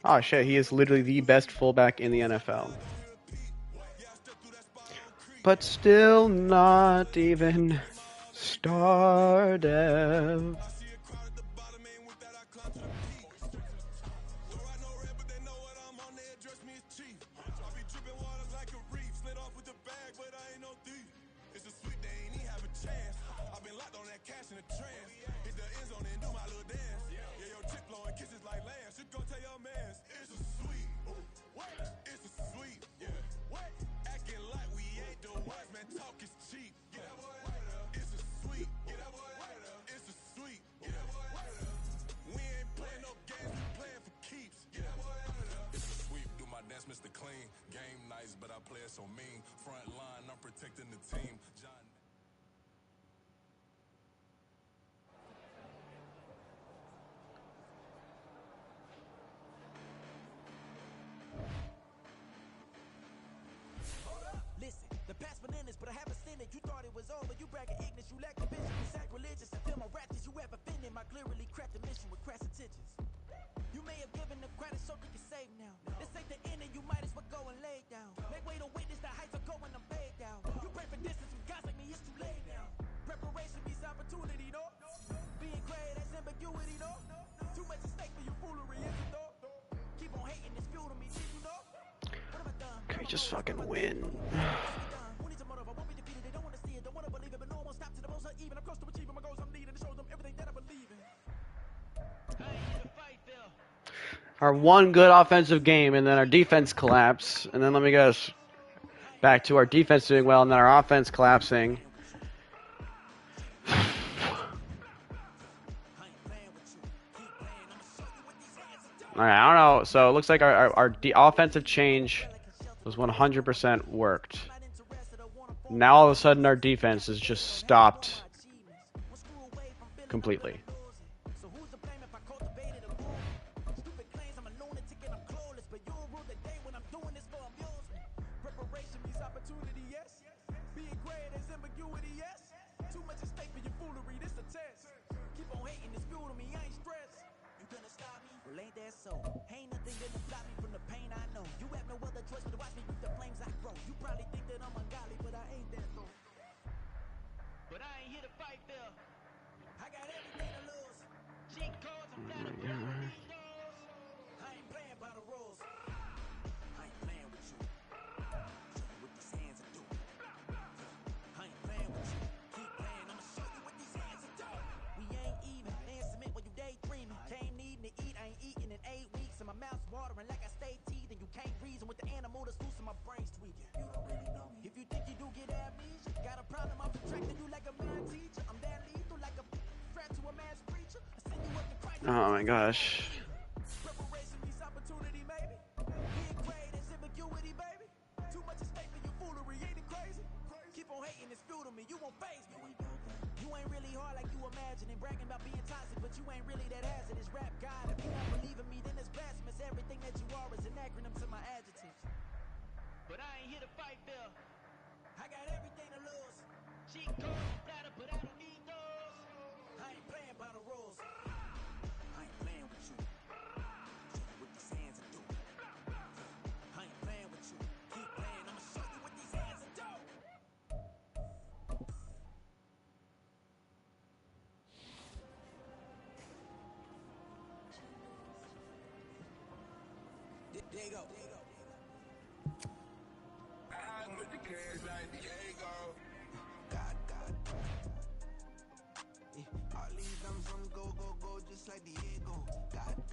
Oh shit, he is literally the best fullback in the NFL. But still not even started. Can we just fucking win? Our one good offensive game, and then our defense collapse, and then let me guess, back to our defense doing well, and then our offense collapsing. All right, I don't know. So it looks like our offensive change was 100% worked. Now all of a sudden our defense is just stopped completely. Oh my gosh. There you go. I'm with the kids like Diego. God. All these dumps on go, just like Diego. God.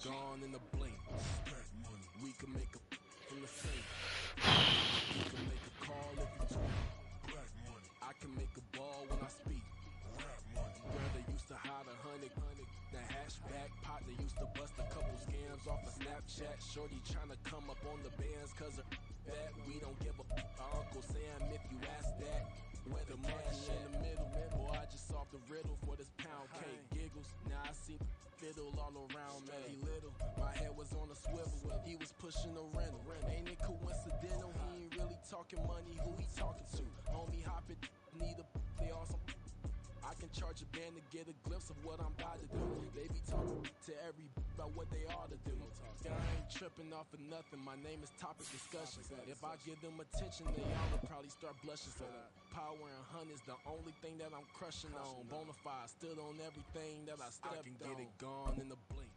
gone in a blink. We can make a from the fake. We can make a call if you tweet. I can make a ball when I speak. Brother used to hide 100. The hatchback partner used to bust a couple scams off of Snapchat. Shorty tryna come up on the bands cause of that. We don't give a Uncle Sam if you ask that. Where the cash in the middle. Boy, I just solved the riddle for this pound cake. Giggles, now I see fiddle all around me. He little, my head was on a swivel. He was pushing a rental. Ain't it coincidental? He ain't really talking money. Who he talking to? Homie hopping, need a they awesome. I can charge a band to get a glimpse of what I'm about to do. They be talking to every about what they ought to do. I ain't tripping off of nothing. My name is topic discussion. If I give them attention, they all will probably start blushing. So power and hunt is the only thing that I'm crushing on. Bonafide stood on everything that I stepped on. I can get it gone in the blink.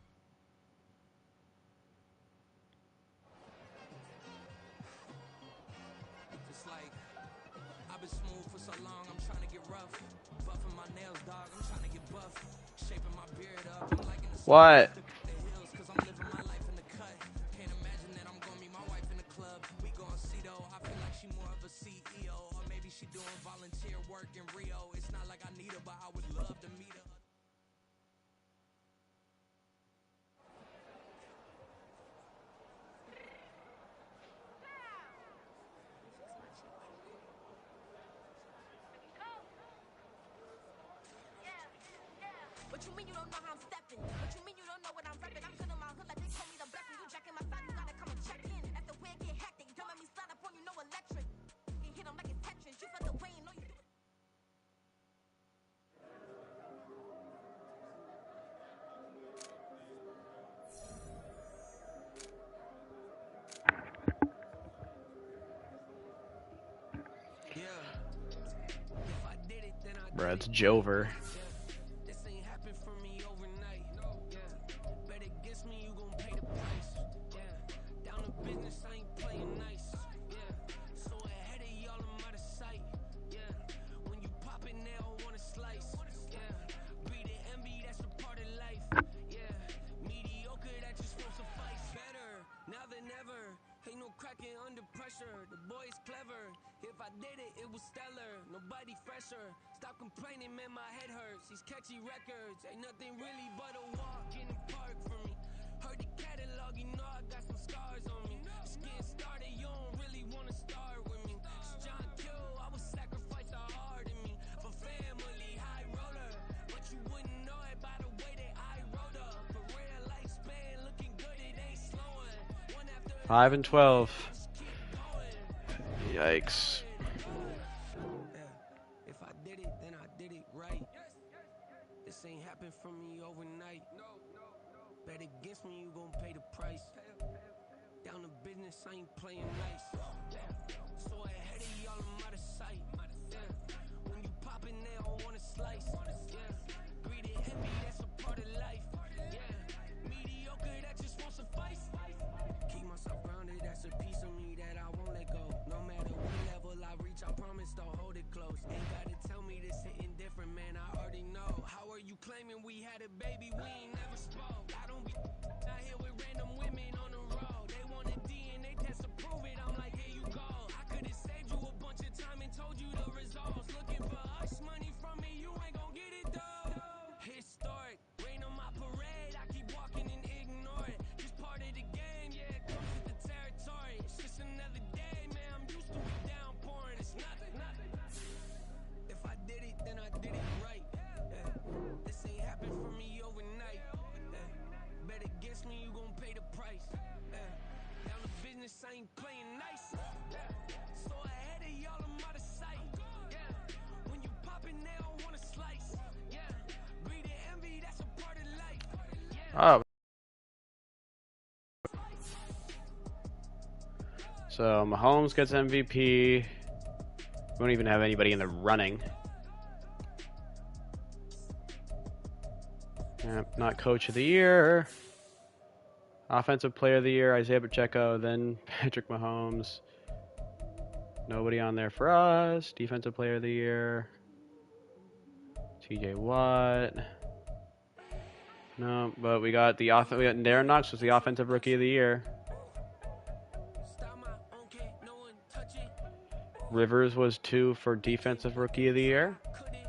It's like I've been smooth for so long, I'm trying to get rough. Buffing my nails, dog, I'm trying to get buff. Shaping my beard up, I'm liking the What? hills, cause I'm living my life in the cut. Can't imagine that I'm gonna meet my wife in the club. We gon' see though, I feel like she more of a CEO. Or maybe she doing volunteer work in Rio. It's not like I need her, but I would love to meet her. What you mean you don't know how I'm stepping? What you mean you don't know what I'm repping? I'm good in my hood like they call me the blessing. You jacking my side, you gotta come and check in. At the way it get hectic, don't let me slide up on you, no electric. You hit them like it's Tetris. You felt the way, you know you do it. Yeah. If I did it, then I Bruh, it's Jover. This ain't happened for me overnight. Yeah. Bet against me, you gon' pay the price. Yeah. Down to business, I ain't playing nice. Yeah. So ahead of y'all, I'm out of sight. Yeah. When you pop it, they don't wanna slice. Yeah. Greed and envy, that's a part of life. Yeah. Mediocre, that just won't suffice. Better now than ever. Ain't no cracking under pressure. The boy's clever. If I did it, it was stellar. Nobody fresher. Stop complaining, man, my head hurts. These catchy records ain't nothing really but a walk in the park for me. Heard the catalog, you know I got some scars on me. Just getting started, you don't really wanna start with me. It's John Q, I would sacrifice a heart in me for family, high roller. But you wouldn't know it by the way that I wrote up. For real lifespan, looking good, it ain't slowing. One after 5 and 12. just keep going. Yikes. If I did it, then I did it right. This ain't happened for me overnight. Bet against me, you gon' pay the price. Down to business, I ain't playing nice. So ahead of y'all, I'm out of sight. When you poppin', they don't wanna slice. Greed and envy, that's a part of life. Mediocre, that just won't suffice. Keep myself grounded, that's a piece of me that I won't let go. No matter what level I reach, I promise don't hold it close. Ain't gotta tell me this hitting different, man, I already know. How are you claiming we had a baby, we ain't never spoke? I don't be out here with random women on the road. They want a DNA test to prove it, I'm like, here you go. I could've saved you a bunch of time and told you the results. Looking for hush money from me, you ain't gon' get it though. Historic, rain on my parade, I keep walking and ignore it. Just part of the game, yeah, it comes with the territory. It's just another day, man, I'm used to it downpouring. It's nothing. If I did it, then I did it right. This ain't happened for me overnight. Bet against me, you gon' pay the price. Down to business, I ain't playing nice. So ahead of y'all, I'm out of sight. When you poppin', they don't wanna slice. Greed and envy, that's a part of life. Oh. So Mahomes gets MVP. We don't even have anybody in the running. Not Coach of the Year. Offensive Player of the Year, Isaiah Pacheco, then Patrick Mahomes. Nobody on there for us. Defensive Player of the Year. TJ Watt. No, but we got we got Darren Knox was the offensive rookie of the year. Style my own kid, no one touch it. Rivers was 2 for defensive rookie of the year. Could it?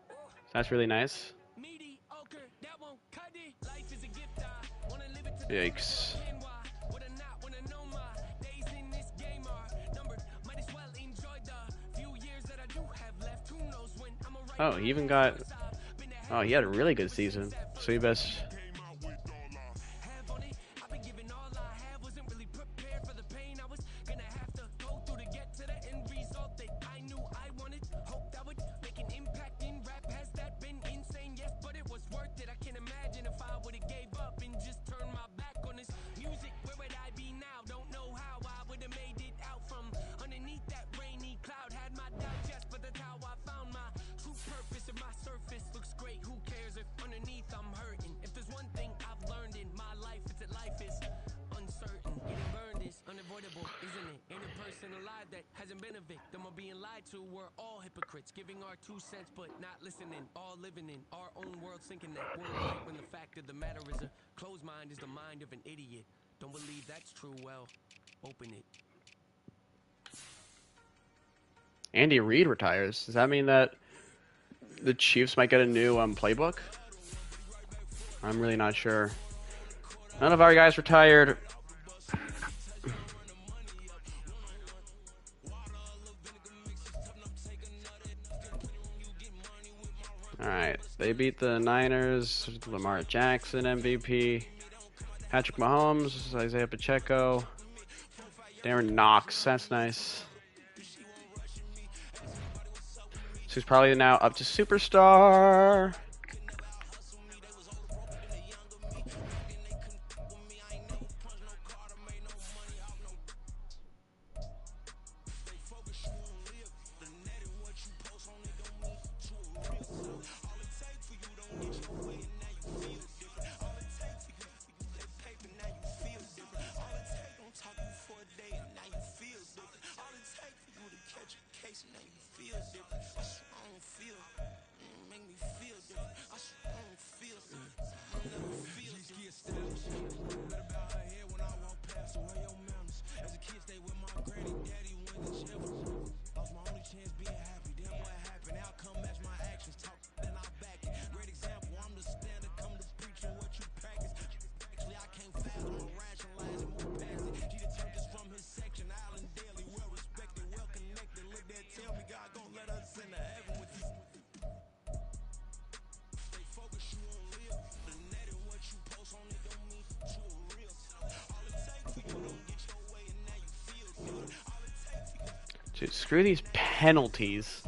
So that's really nice. Mediocre, that won't cut it. Life is a gift, I wanna live it to Yikes. the end. Why? Would I not wanna know my days in this game are numbered? Might as well enjoy the few years that I do have left. Who knows when I'm a right. Oh, he even got. Oh, he had a really good season. So he best. Have on it. I've been giving all I have. Wasn't really prepared for the pain I was gonna have to go through to get to the end result that I knew I wanted. Hoped I would make an impact in rap. Has that been insane? Yes, but it was worth it. I can't imagine if I would've gave up and just turned my back on this music. Where would I be now? Don't know how I would've made it out from underneath that rainy cloud. Had my doubts, yes, but that's how I found my true purpose. If my surface looks great, who cares if underneath I'm hurting? If there's one thing I've learned in my life, it's that life is uncertain. Getting burned is unavoidable, isn't it? Ain't a person alive that hasn't been a victim of being lied to. We're all hypocrites, giving our 2 cents but not listening. All living in our own world, thinking that we're right when the fact of the matter is a closed mind is the mind of an idiot. Don't believe that's true? Well, open it. Andy Reid retires. Does that mean that the Chiefs might get a new playbook? I'm really not sure. None of our guys retired. Alright, they beat the Niners. Lamar Jackson MVP. Patrick Mahomes, Isaiah Pacheco. Darren Knox, that's nice. So he's probably now up to superstar. Dude, screw these penalties.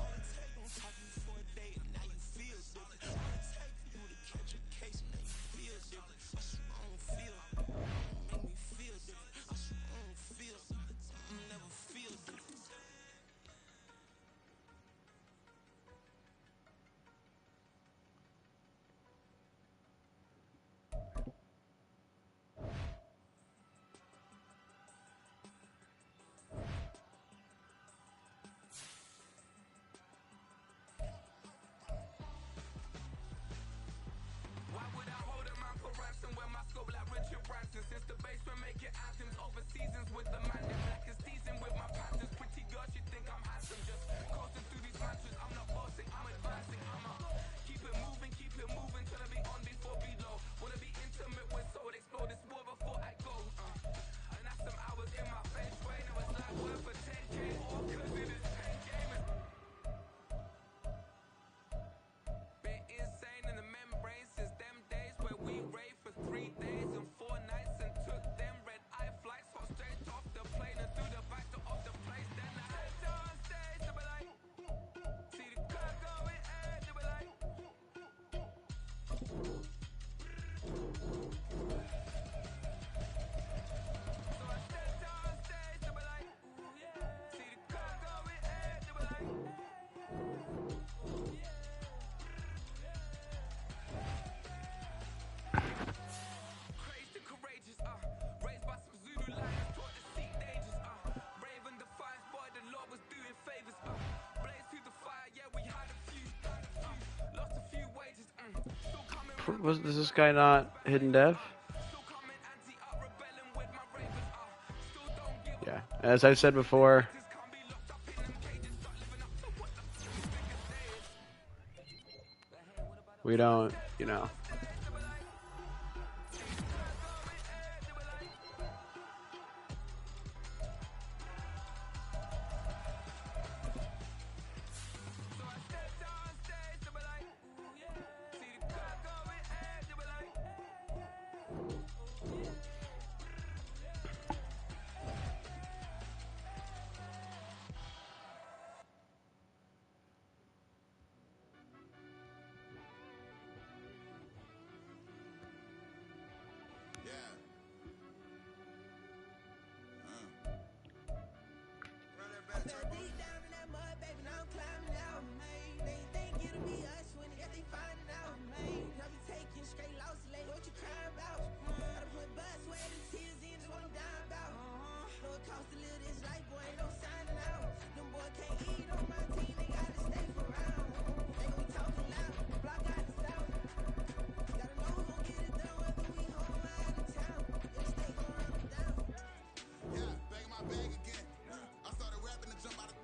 Was this guy not hidden dev? Yeah, as I said before, we don't, you know. Deep down in that mud, baby, now I'm climbing out, man. They think it'll be us when they got they finding out, man. I be taking straight loss, lady, what you crying about? Gotta put bus where the tears in, is what I'm dying about. Know it costs to live this life, boy, ain't no signing out. Them boy can't eat on my team, they gotta stay for round. They gon' be talking loud, block out the south. Gotta know who gon' get it done, whether we home or out of town. Yeah, the state gon' run them down. Yeah, back in my bag again. I started rapping to jump out of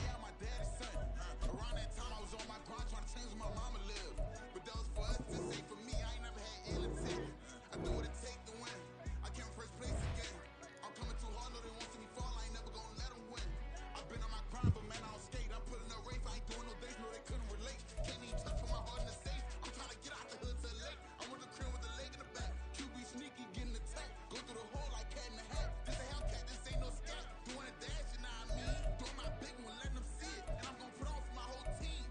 yeah, my daddy's son. Around that time I was on my grind trying to change where my mama lived. But that was for us to say, for me, I ain't never had ill intent. I do what it take to win. I came first place again. I'm coming too hard, know they want to see me fall, I ain't never gonna let them win. I've been on my grind, but man, I don't skate. I'm putting up race, I ain't doing no days, no they couldn't relate. Can't even touch with my heart in the safe. I'm trying to get out the hood to the lake. I'm with the crib with the leg in the back. QB sneaky, getting attacked. Go through the hole like cat in the hat. This a Hellcat, this ain't no scat. Doing a dash, you know what I mean? Doing my big one, letting them see it. And I'm gonna put on for my whole team.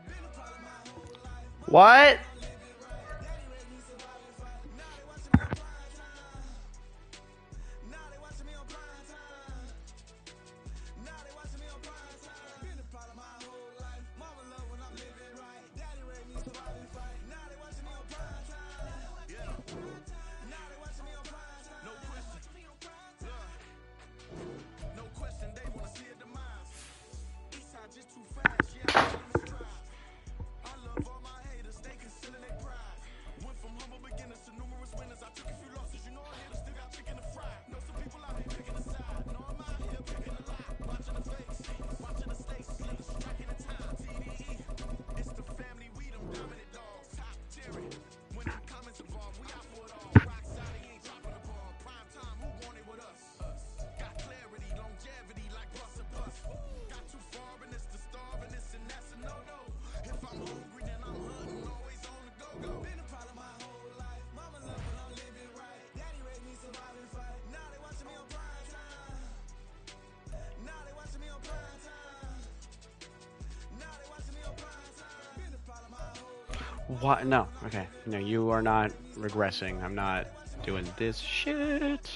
Been a part of my whole life. What? Daddy raised me surviving fight. Now they watching me on prime time. Now they watching me on prime time. Now they watching me on prime time. Been a part of my whole life. Mama love when I'm living right. Daddy raised me surviving fight. Now they watching me on prime time. Yeah. Now they watching me on prime time. No question. No question, they wanna see a demise. Eastside just too fast, yeah, I let them strive. I love all my haters, they concealing their pride. Went from humble beginners to numerous winners. I took a few losses, you know I hit still got chicken to fry. Know some people out here picking a side. Know I'm out here picking a lie. Watching the face, watching the stakes, striking the time. TDE, it's the family, we them dominant dogs. Top Jerry, when them comments involved, we out for it all. Rock solid, he ain't dropping the ball. Prime time, who want it with us? Got clarity, longevity like bus and bus. Got too far and it's the starve and this and that's a no-no. If I'm hungry, then I'm hunting, always on the go-go. Been a part of my whole life. Mama love when I'm living right. Daddy raised me surviving fight. Now they watching me on prime time. Now they watching me on prime time. Now they watching me on prime time. Been a part of my whole life. What? No. Okay. No, you are not regressing. I'm not doing this shit.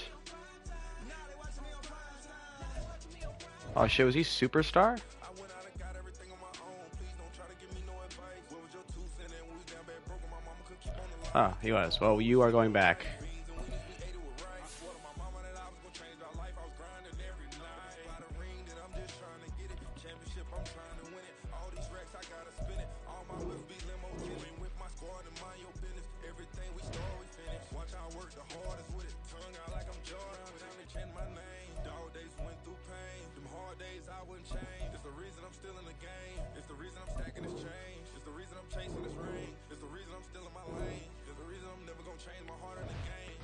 Oh shit, was he superstar? I went out and got everything on my own. Please don't try to give me no advice. What was your 2 cents and we was down bad broke and my mama could keep on the line. Oh, he was. Well, you are going back. Beans and we ate it with rice. I swore to my mama that I was gonna change our life. I was grinding every night. By the ring that I'm just trying to get it. Championship, I'm trying to win it. All these racks, I gotta spin it. All my whips be limo killing. With my squad and mind your business. Everything we start, we finish. Watch I work the hardest with it. Tongue out like I'm Jordan. Time to change my name. Dog days went through pain. Them hard days I wouldn't change. It's the reason I'm still in the game. It's the reason I'm stacking this change. It's the reason I'm chasing this ring. It's the reason I'm still in my lane. It's the reason I'm never gonna change my heart in the game.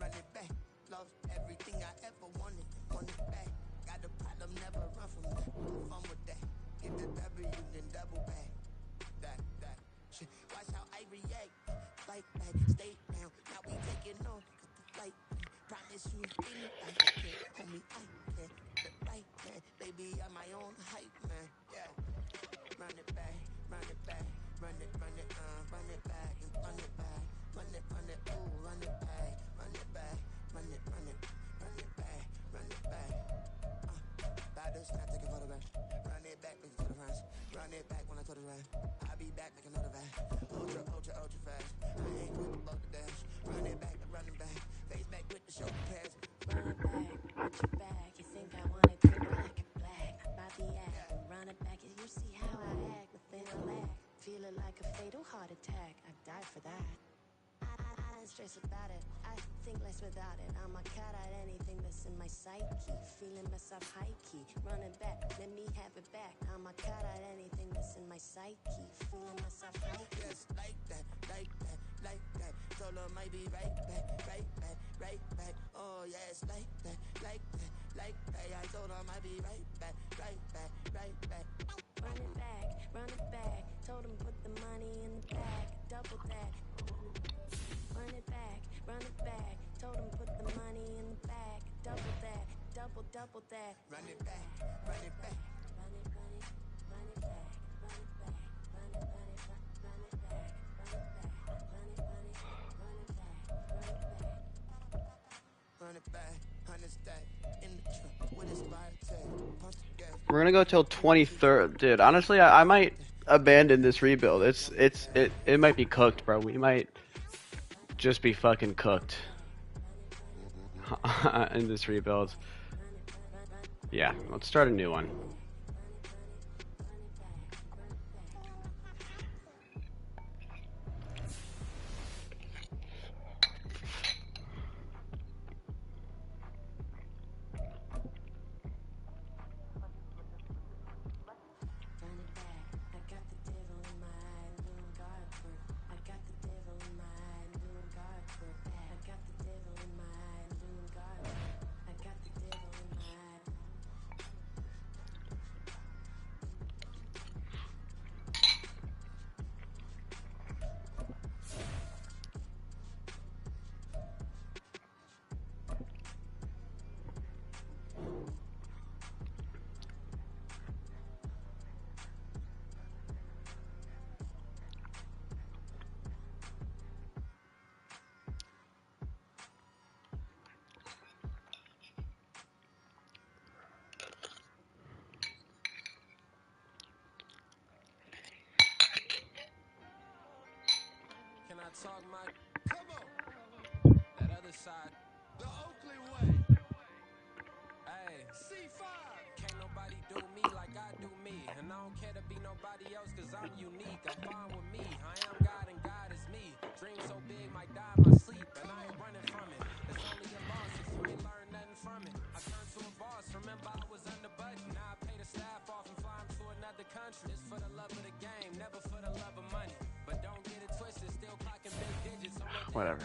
Run it back. Lost everything I ever wanted. Want it back. Got the problem, never run from that. Fun with that. Get the W, then double back. Maybe I'm my own hype man. Yeah. Run it back, run it back, run it back, and run it back, run it, ooh, run it back, run it back, run it back, run it back. Baddest, can I take a photograph? Run it back, make it to the front. Run it back when I told it right. I'll be back, make another back. Ultra fast. I ain't quick about the dash. Run it back, run it back. Face back with the shoulder pads. Run it back, with your back. You think I wanna do it like a black? Body act, run it back. You see how I act within a lag. Feel it like a fatal heart attack. I'd die for that. I don't stress about it. I think less without it. I'm a cut at anything that's in my psyche. Feeling myself high key. Run it back, let me have it back. I'm a cut at anything that's in my psyche. Feeling myself high key. Yes, like that, like that, like that. Told her might be right back, right back, right back. Oh yes, like that, like that, like that. I told her might be right back, right back, right back. Run it back, run it back. Told him put the money in the bag. Double that. Run it back, run it back. Told him put the money in the bag. Double that, double that. Run it back, run it back. Run it, run it, run it back, run it back, run it, run it, run it back, run it back, run it, run it, run it back, run it back. Run it back, 100 stack in the truck with his fire tag. Punch the gas. We're gonna go till 23rd, dude. Honestly, I might abandon this rebuild. It might be cooked, bro. We might just be fucking cooked in this rebuild. Yeah, let's start a new one. Run it back. I got the devil in my eye, doing guard work. I got the devil in my eye, doing guard work. I got the devil in my eye, doing guard work. I got the devil in my eye. Can I talk my... Come on! That other side. The Oakley way. Hey. C5. Can't nobody do me like I do me. And I don't care to be nobody else cause I'm unique. I'm fine with me. I am God and God is me. Dream so big might die in my sleep. And I ain't running from it. It's only a loss if you ain't learned nothing from it. I turned to a boss. Remember I was under budget. Now I pay the staff off and fly 'em to another country. It's for the love of the game, never for the love of money. But don't get it twisted, still clocking big digits. Whatever.